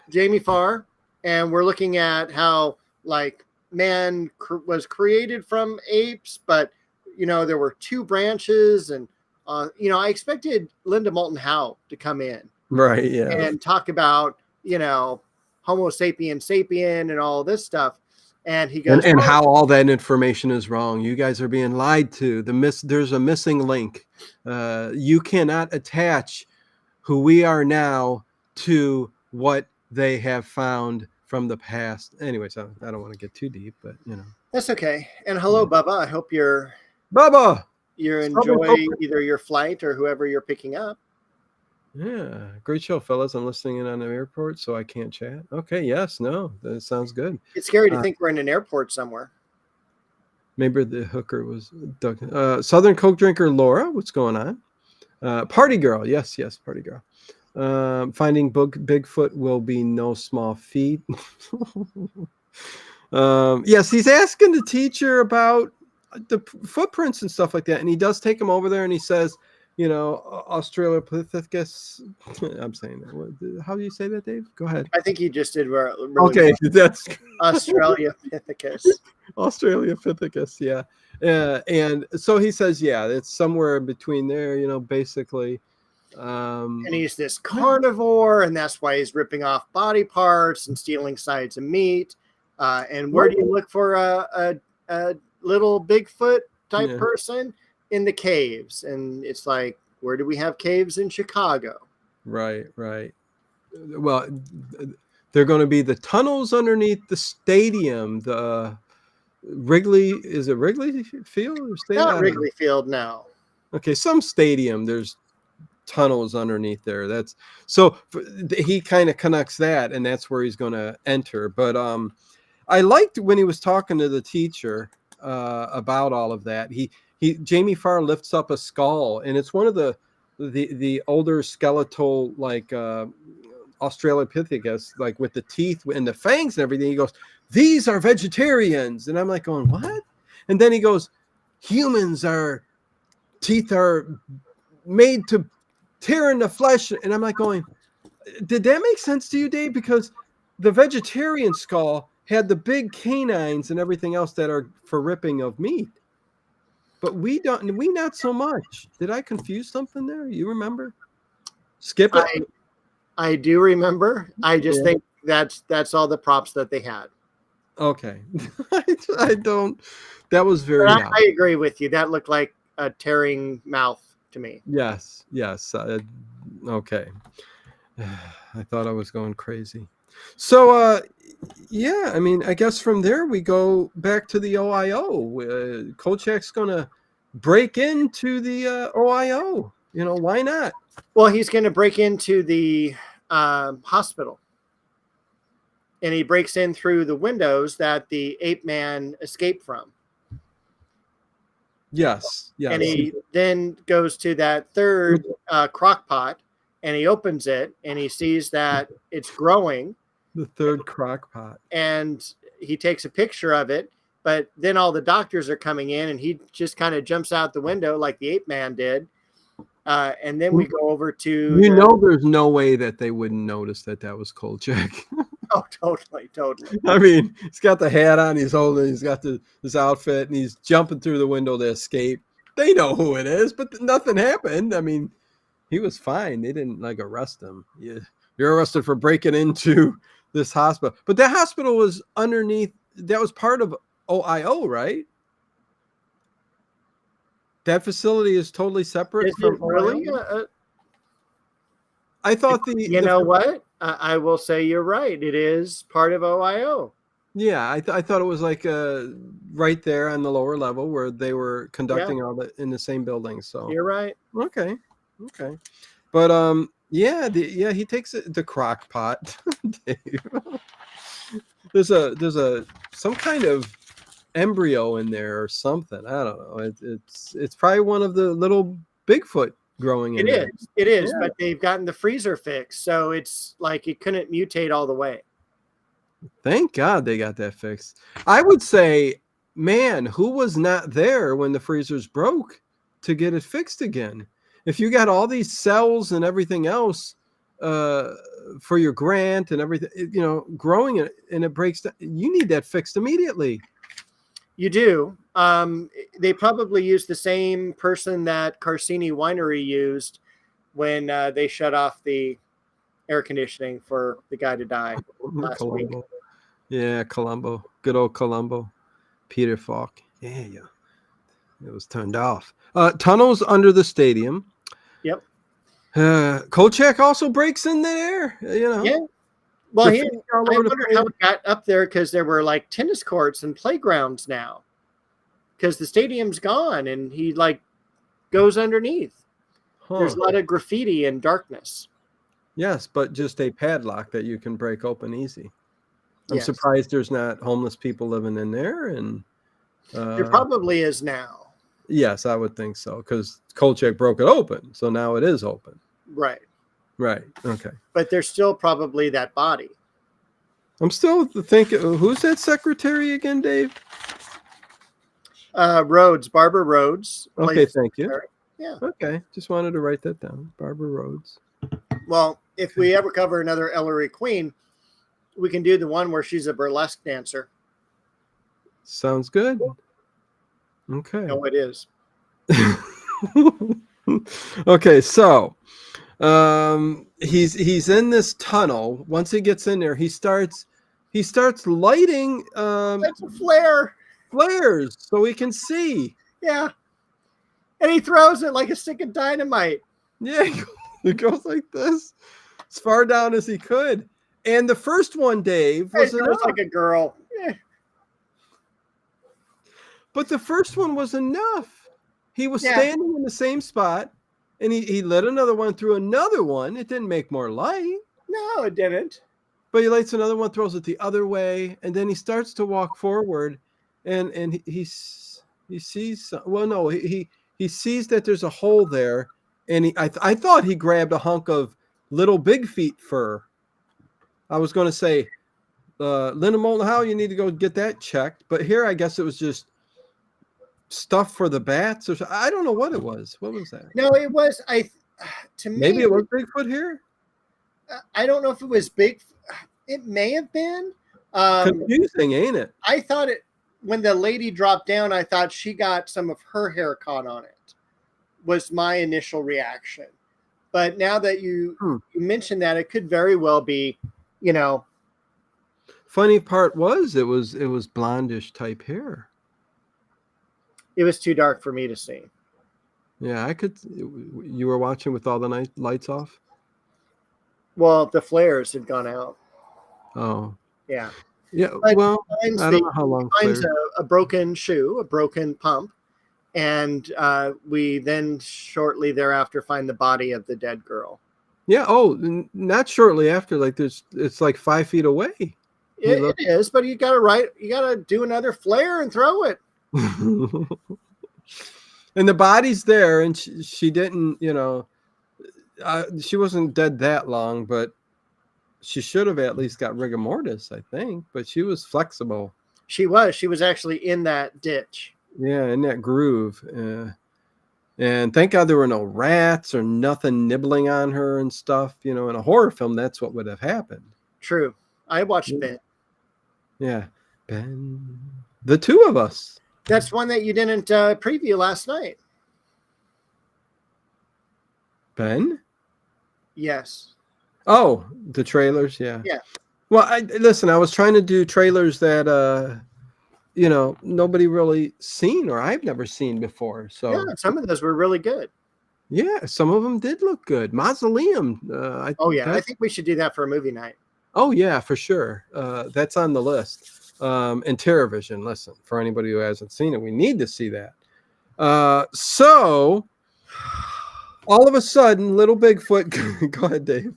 Jamie Farr, and we're looking at how like man was created from apes, but there were two branches, and I expected Linda Moulton Howe to come in,
Right. Yeah.
and talk about Homo sapien sapien and all this stuff, and he goes,
and how all that information is wrong. You guys are being lied to. There's a missing link. You cannot attach who we are now to what they have found from the past. Anyways, I don't want to get too deep, but
that's okay. And hello, Bubba. I hope you
Bubba.
enjoy either your flight or whoever you're picking up.
Yeah, great show, fellas. I'm listening in on the airport, so I can't chat. Okay, yes, no, that sounds good.
It's scary to think we're in an airport somewhere.
Maybe the hooker was Doug. Southern Coke drinker Laura, what's going on? Party girl, yes, party girl. Finding Bigfoot will be no small feat. Yes, he's asking the teacher about the footprints and stuff like that, and he does take him over there, and he says, Australopithecus. I'm saying that. How do you say that, Dave? Go ahead.
I think you just did really
okay.
Well.
That's
Australopithecus.
Australopithecus, yeah. And so he says, yeah, it's somewhere between there, basically.
And he's this carnivore, and that's why he's ripping off body parts and stealing sides of meat. And where do you look for a little Bigfoot type person? In the caves. And it's like, where do we have caves in Chicago?
Right. Well, they're going to be the tunnels underneath the stadium, the Wrigley. Is it Wrigley Field or stadium?
Not Wrigley Field now. Okay,
some stadium. There's tunnels underneath there. That's so he kind of connects that, and that's where he's going to enter. But I liked when he was talking to the teacher about all of that. Jamie Farr lifts up a skull, and it's one of the older skeletal, like Australopithecus, like with the teeth and the fangs and everything. He goes, "These are vegetarians," and I'm like going, "What?" And then he goes, "Humans teeth are made to tear in the flesh," and I'm like going, "Did that make sense to you, Dave?" Because the vegetarian skull had the big canines and everything else that are for ripping of meat. But we not so much. Did I confuse something there? You remember? Skip it.
I do remember. I just think that's all the props that they had.
Okay. I don't. That was very.
I agree with you. That looked like a tearing mouth to me.
Yes. Okay. I thought I was going crazy. So, yeah, I mean, I guess from there we go back to the OIO. Kolchak's going to break into the OIO. Why not?
Well, he's going to break into the hospital. And he breaks in through the windows that the ape man escaped from.
Yes.
And he then goes to that third crock pot, and he opens it, and he sees that it's growing.
The third crock pot.
And he takes a picture of it, but then all the doctors are coming in, and he just kind of jumps out the window like the ape man did. And then we go over to...
there's no way that they wouldn't notice that was Kolchak.
Oh, totally.
I mean, he's got the hat on, he's got this outfit, and he's jumping through the window to escape. They know who it is, but nothing happened. I mean, he was fine. They didn't arrest him. You're arrested for breaking into this hospital. But that hospital was underneath, that was part of OIO, right? That facility is totally separate from
really?
I thought
what? I will say you're right. It is part of OIO.
Yeah, I thought it was like right there on the lower level where they were conducting all that in the same building. So
you're right.
Okay. But he takes the crock pot. There's some kind of embryo in there or something. I don't know. It's probably one of the little Bigfoot growing in there.
It is, but they've gotten the freezer fixed, so it's like it couldn't mutate all the way.
Thank God they got that fixed. I would say man, who was not there when the freezers broke to get it fixed again? If you got all these cells and everything else for your grant and everything, growing it and it breaks down, you need that fixed immediately.
You do. They probably used the same person that Carsini Winery used when they shut off the air conditioning for the guy to die last week.
Yeah, Colombo. Good old Colombo. Peter Falk. Yeah. It was turned off. Tunnels under the stadium.
Yep.
Kolchak also breaks in there,
Yeah. Well, I wonder how it got up there, because there were like tennis courts and playgrounds now, because the stadium's gone and he like goes underneath. There's a lot of graffiti and darkness.
Yes, but just a padlock that you can break open easy. I'm surprised there's not homeless people living in there. And
there probably is now.
Yes, I would think so, because Kolchak broke it open. So now it is open.
Right.
Okay.
But there's still probably that body.
I'm still thinking, who's that secretary again, Dave?
Rhodes, Barbara Rhodes.
Okay, thank you.
Yeah.
Okay, just wanted to write that down. Barbara Rhodes.
Well, if we ever cover another Ellery Queen, we can do the one where she's a burlesque dancer.
Sounds good. Okay.
No, it is.
Okay, so he's in this tunnel. Once he gets in there, he starts lighting
That's a flare.
Flares so he can see.
Yeah. And he throws it like a stick of dynamite.
Yeah, he goes like this as far down as he could. And the first one, Dave, was
like a girl. Yeah.
But the first one was enough. He was standing in the same spot, and he lit another one through another one. It didn't make more light.
No, it didn't.
But he lights another one, throws it the other way, and then he starts to walk forward, and he sees. Well, no, he sees that there's a hole there, and I thought he grabbed a hunk of Little Big Feet fur. I was going to say, Linda Moulton Howe, you need to go get that checked. But here, I guess it was just stuff for the bats, or I don't know what it was. What was that?
No, it was. To me,
maybe it was Bigfoot here.
I don't know if it was big. It may have been.
Confusing, ain't it?
I thought it when the lady dropped down. I thought she got some of her hair caught on it. Was my initial reaction. But now that you mentioned that, it could very well be.
Funny part was it was blondish type hair.
It was too dark for me to see.
Yeah, I could. You were watching with all the lights off?
Well, the flares had gone out.
Oh.
Yeah.
Yeah,
but
well, I don't know how long.
He finds a broken shoe, a broken pump, and we then shortly thereafter find the body of the dead girl.
Yeah. Oh, not shortly after. Like it's like 5 feet away.
It is, but you gotta do another flare and throw it.
And the body's there, and she didn't, she wasn't dead that long, but she should have at least got rigor mortis, I think. But she was flexible. She
was actually in that ditch.
Yeah, in that groove. And thank God there were no rats or nothing nibbling on her and stuff. In a horror film, that's what would have happened.
True. I watched Ben.
Yeah, Ben. The two of us.
That's one that you didn't preview last night.
Ben?
Yes.
Oh, the trailers, yeah.
Yeah.
Well, I was trying to do trailers that nobody really seen or I've never seen before. So
yeah, some of those were really good.
Yeah, some of them did look good. Mausoleum.
I think we should do that for a movie night.
Oh yeah, for sure. That's on the list. And TerraVision. Listen, for anybody who hasn't seen it, we need to see that. So all of a sudden, little Bigfoot. Go ahead, Dave.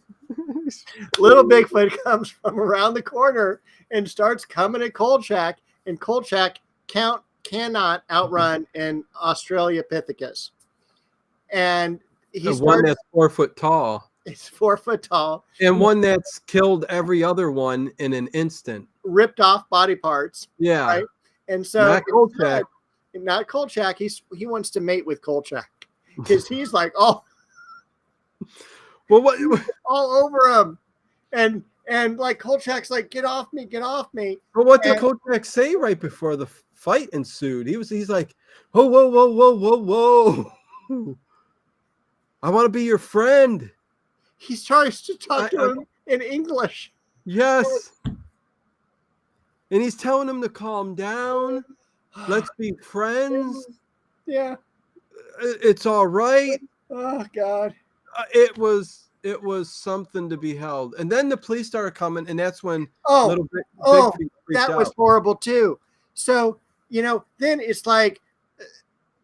Little Bigfoot comes from around the corner and starts coming at Kolchak, and Kolchak cannot outrun an Australopithecus. And he's
one that's 4 foot tall.
It's 4 foot tall.
And one that's killed every other one in an instant.
Ripped off body parts.
Yeah.
Right? And so
not Kolchak.
not Kolchak. He wants to mate with Kolchak because he's like, oh,
Well, what?
all over him. And like Kolchak's like, get off me.
Well, what did
And
Kolchak say right before the fight ensued? He's like, oh, whoa. I want to be your friend.
he tries to talk to him in English.
Yes. And he's telling him to calm down. Let's be friends.
Yeah.
It's all right.
Oh God.
It was something to behold. And then the police started coming, and that's when little
that
freaked
was
out.
horrible too. So then it's like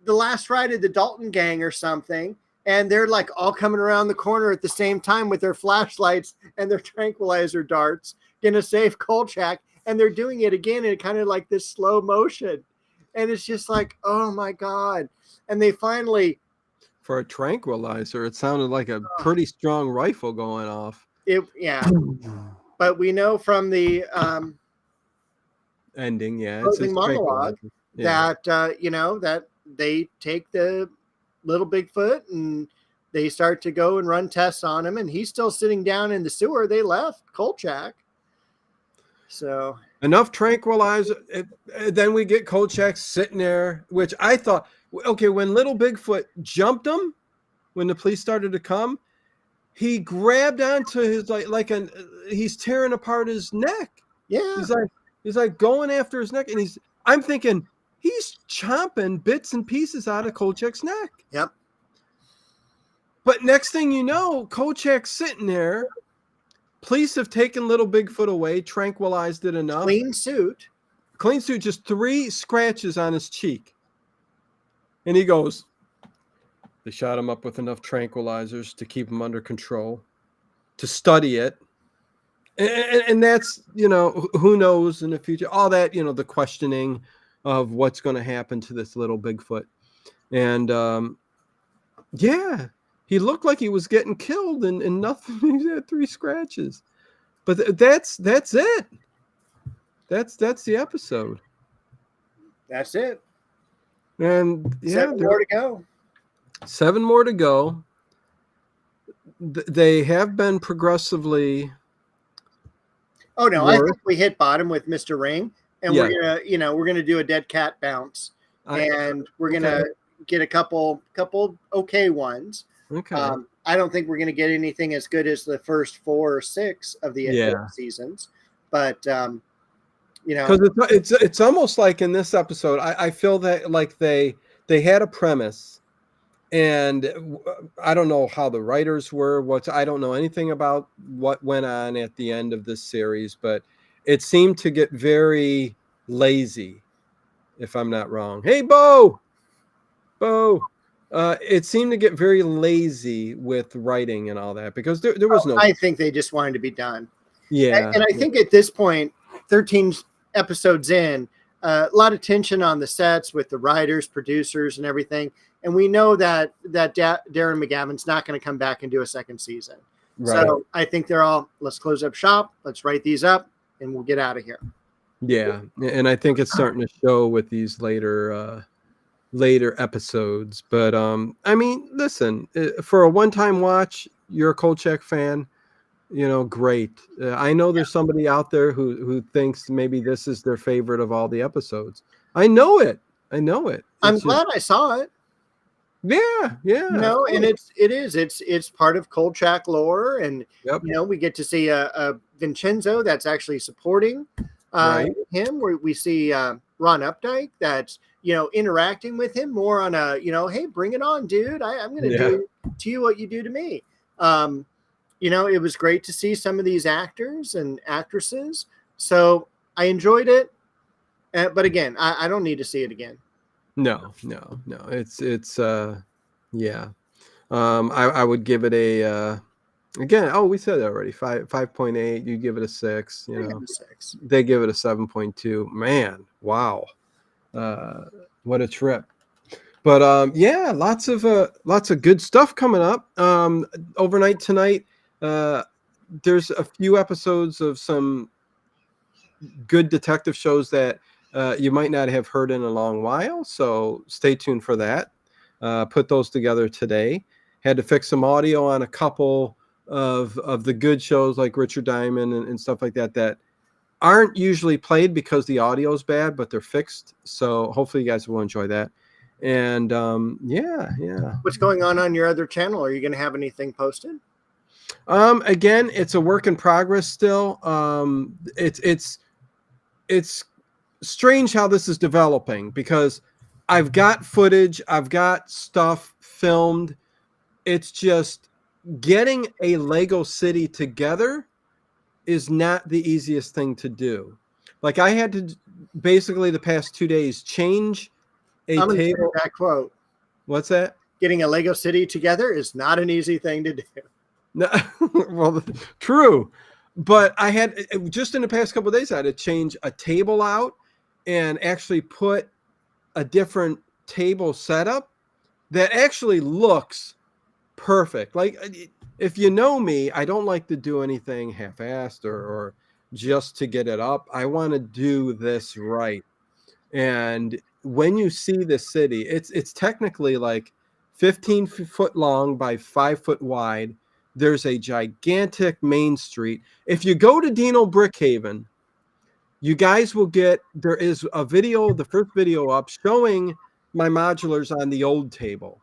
the last ride of the Dalton gang or something, and they're like all coming around the corner at the same time with their flashlights and their tranquilizer darts, gonna save Kolchak, and they're doing it again in kind of like this slow motion, and it's just like, oh my God. And they finally,
for a tranquilizer, it sounded like a pretty strong rifle going off.
But we know from the
ending,
closing monologue that that they take the little Bigfoot and they start to go and run tests on him, and he's still sitting down in the sewer. They left Kolchak. So
enough tranquilizer. Then we get Kolchak sitting there, which I thought, okay, when little Bigfoot jumped him, when the police started to come, he grabbed onto his he's tearing apart his neck.
Yeah,
he's like going after his neck, and I'm thinking he's chomping bits and pieces out of Kolchak's neck.
Yep.
But next thing you know, Kolchak's sitting there. Police have taken little Bigfoot away, tranquilized it enough.
Clean suit,
just 3 scratches on his cheek. And he goes, they shot him up with enough tranquilizers to keep him under control, to study it. And that's, who knows in the future, all that, the questioning of what's going to happen to this little Bigfoot. And he looked like he was getting killed and nothing. He had 3 scratches. But that's it. That's the episode.
That's it.
And
7 more to go.
7 more to go. They have been progressively.
Oh no, I think we hit bottom with Mr. Ring, and we're gonna do a dead cat bounce, and we're gonna get a couple okay ones.
Okay.
I don't think we're gonna get anything as good as the first 4 or 6 of the seasons, but
because it's almost like in this episode, I feel that like they had a premise, and I don't know how the writers were. I don't know anything about what went on at the end of this series, but it seemed to get very lazy, if I'm not wrong. Hey, Bo. It seemed to get very lazy with writing and all that because there was no.
I think they just wanted to be done.
Yeah,
and I think at this point, 13 episodes in, a lot of tension on the sets with the writers, producers, and everything. And we know that Darren McGavin's not going to come back and do a second season. Right. So I think they're all, let's close up shop, let's write these up, and we'll get out of here.
Yeah, and I think it's starting to show with these later episodes. But I mean, listen, for a one-time watch, you're a Kolchak fan, great. I know there's somebody out there who thinks maybe this is their favorite of all the episodes. I know it.
I'm glad I saw it.
Yeah.
And it's part of Kolchak lore, and we get to see a Vincenzo that's actually supporting him, where we see Ron Updike that's interacting with him more on a hey, bring it on, dude. I'm gonna do to you what you do to me. It was great to see some of these actors and actresses, so I enjoyed it. But again, I don't need to see it again.
No. It's I would give it a again. Oh, we said that already. 5.8. You give it a 6. They give it a 7.2. Man, wow, what a trip. But lots of good stuff coming up. Overnight tonight, there's a few episodes of some good detective shows that you might not have heard in a long while. So stay tuned for that. Put those together today. Had to fix some audio on a couple of the good shows like Richard Diamond and stuff like that that aren't usually played because the audio is bad, but they're fixed. So hopefully you guys will enjoy that. And yeah.
What's going on your other channel? Are you going to have anything posted?
Again, it's a work in progress still. It's strange how this is developing because I've got footage, I've got stuff filmed. It's just getting a Lego city together is not the easiest thing to do. Like I had to basically the past 2 days change a
I'm gonna
table.
take that quote.
What's that?
Getting a Lego city together is not an easy thing to do.
No, well, true. But I had just in the past couple of days, I had to change a table out and actually put a different table setup that actually looks perfect. Like if you know me, I don't like to do anything half-assed or just to get it up. I want to do this right. And when you see the city, it's technically like 15 foot long by 5 foot wide. There's a gigantic main street. If you go to Dino Brickhaven, you guys will get, there is a video, the first video up showing my modulars on the old table.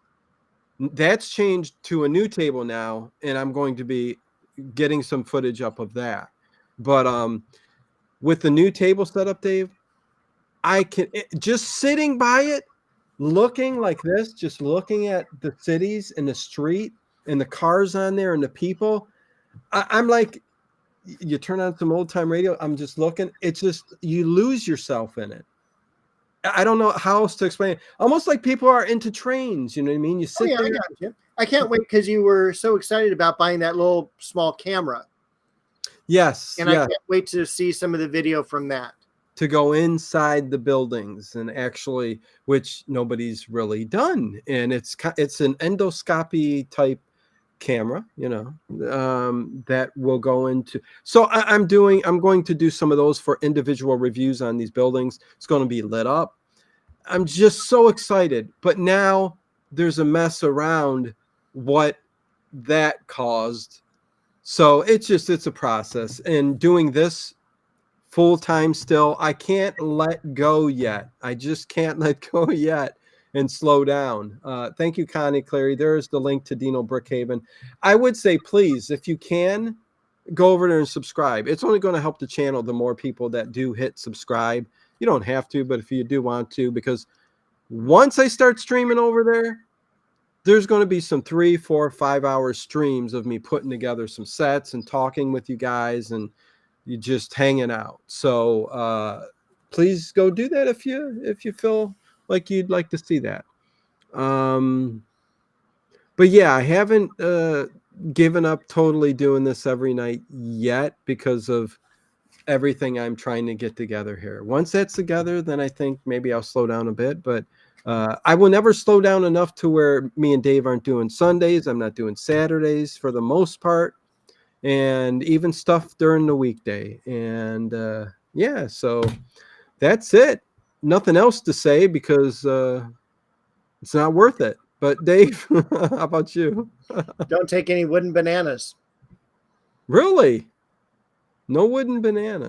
That's changed to a new table now, and I'm going to be getting some footage up of that. But with the new table setup, Dave, I can just sitting by it, looking like this, just looking at the cities and the street and the cars on there and the people. I'm like, you turn on some old time radio. I'm just looking. It's just, you lose yourself in it. I don't know how else to explain it. Almost like people are into trains. You know what I mean? You sit there.
I got you. I can't wait because you were so excited about buying that little small camera.
Yes.
And I can't wait to see some of the video from that.
To go inside the buildings and actually, which nobody's really done. And it's an endoscopy type camera, you know, that will go into. So I'm going to do some of those for individual reviews on these buildings. It's going to be lit up. I'm just so excited. But now there's a mess around what that caused. So it's a process. And doing this full time still, I can't let go yet. I just can't let go yet and slow down. Thank you, Connie Clary. There's the link to Dino Brickhaven. I would say, please, if you can, go over there and subscribe. It's only going to help the channel the more people that do hit subscribe. You don't have to, but if you do want to, because once I start streaming over there, there's going to be some 3, 4, 5 hour streams of me putting together some sets and talking with you guys and you just hanging out. So please go do that if you feel like you'd like to see that. But yeah, I haven't given up totally doing this every night yet because of everything I'm trying to get together here. Once that's together, then I think maybe I'll slow down a bit. But I will never slow down enough to where me and Dave aren't doing Sundays. I'm not doing Saturdays for the most part. And even stuff during the weekday. And yeah, so that's it. Nothing else to say because it's not worth it. But Dave, how about you?
Don't take any wooden bananas.
Really? No wooden banana.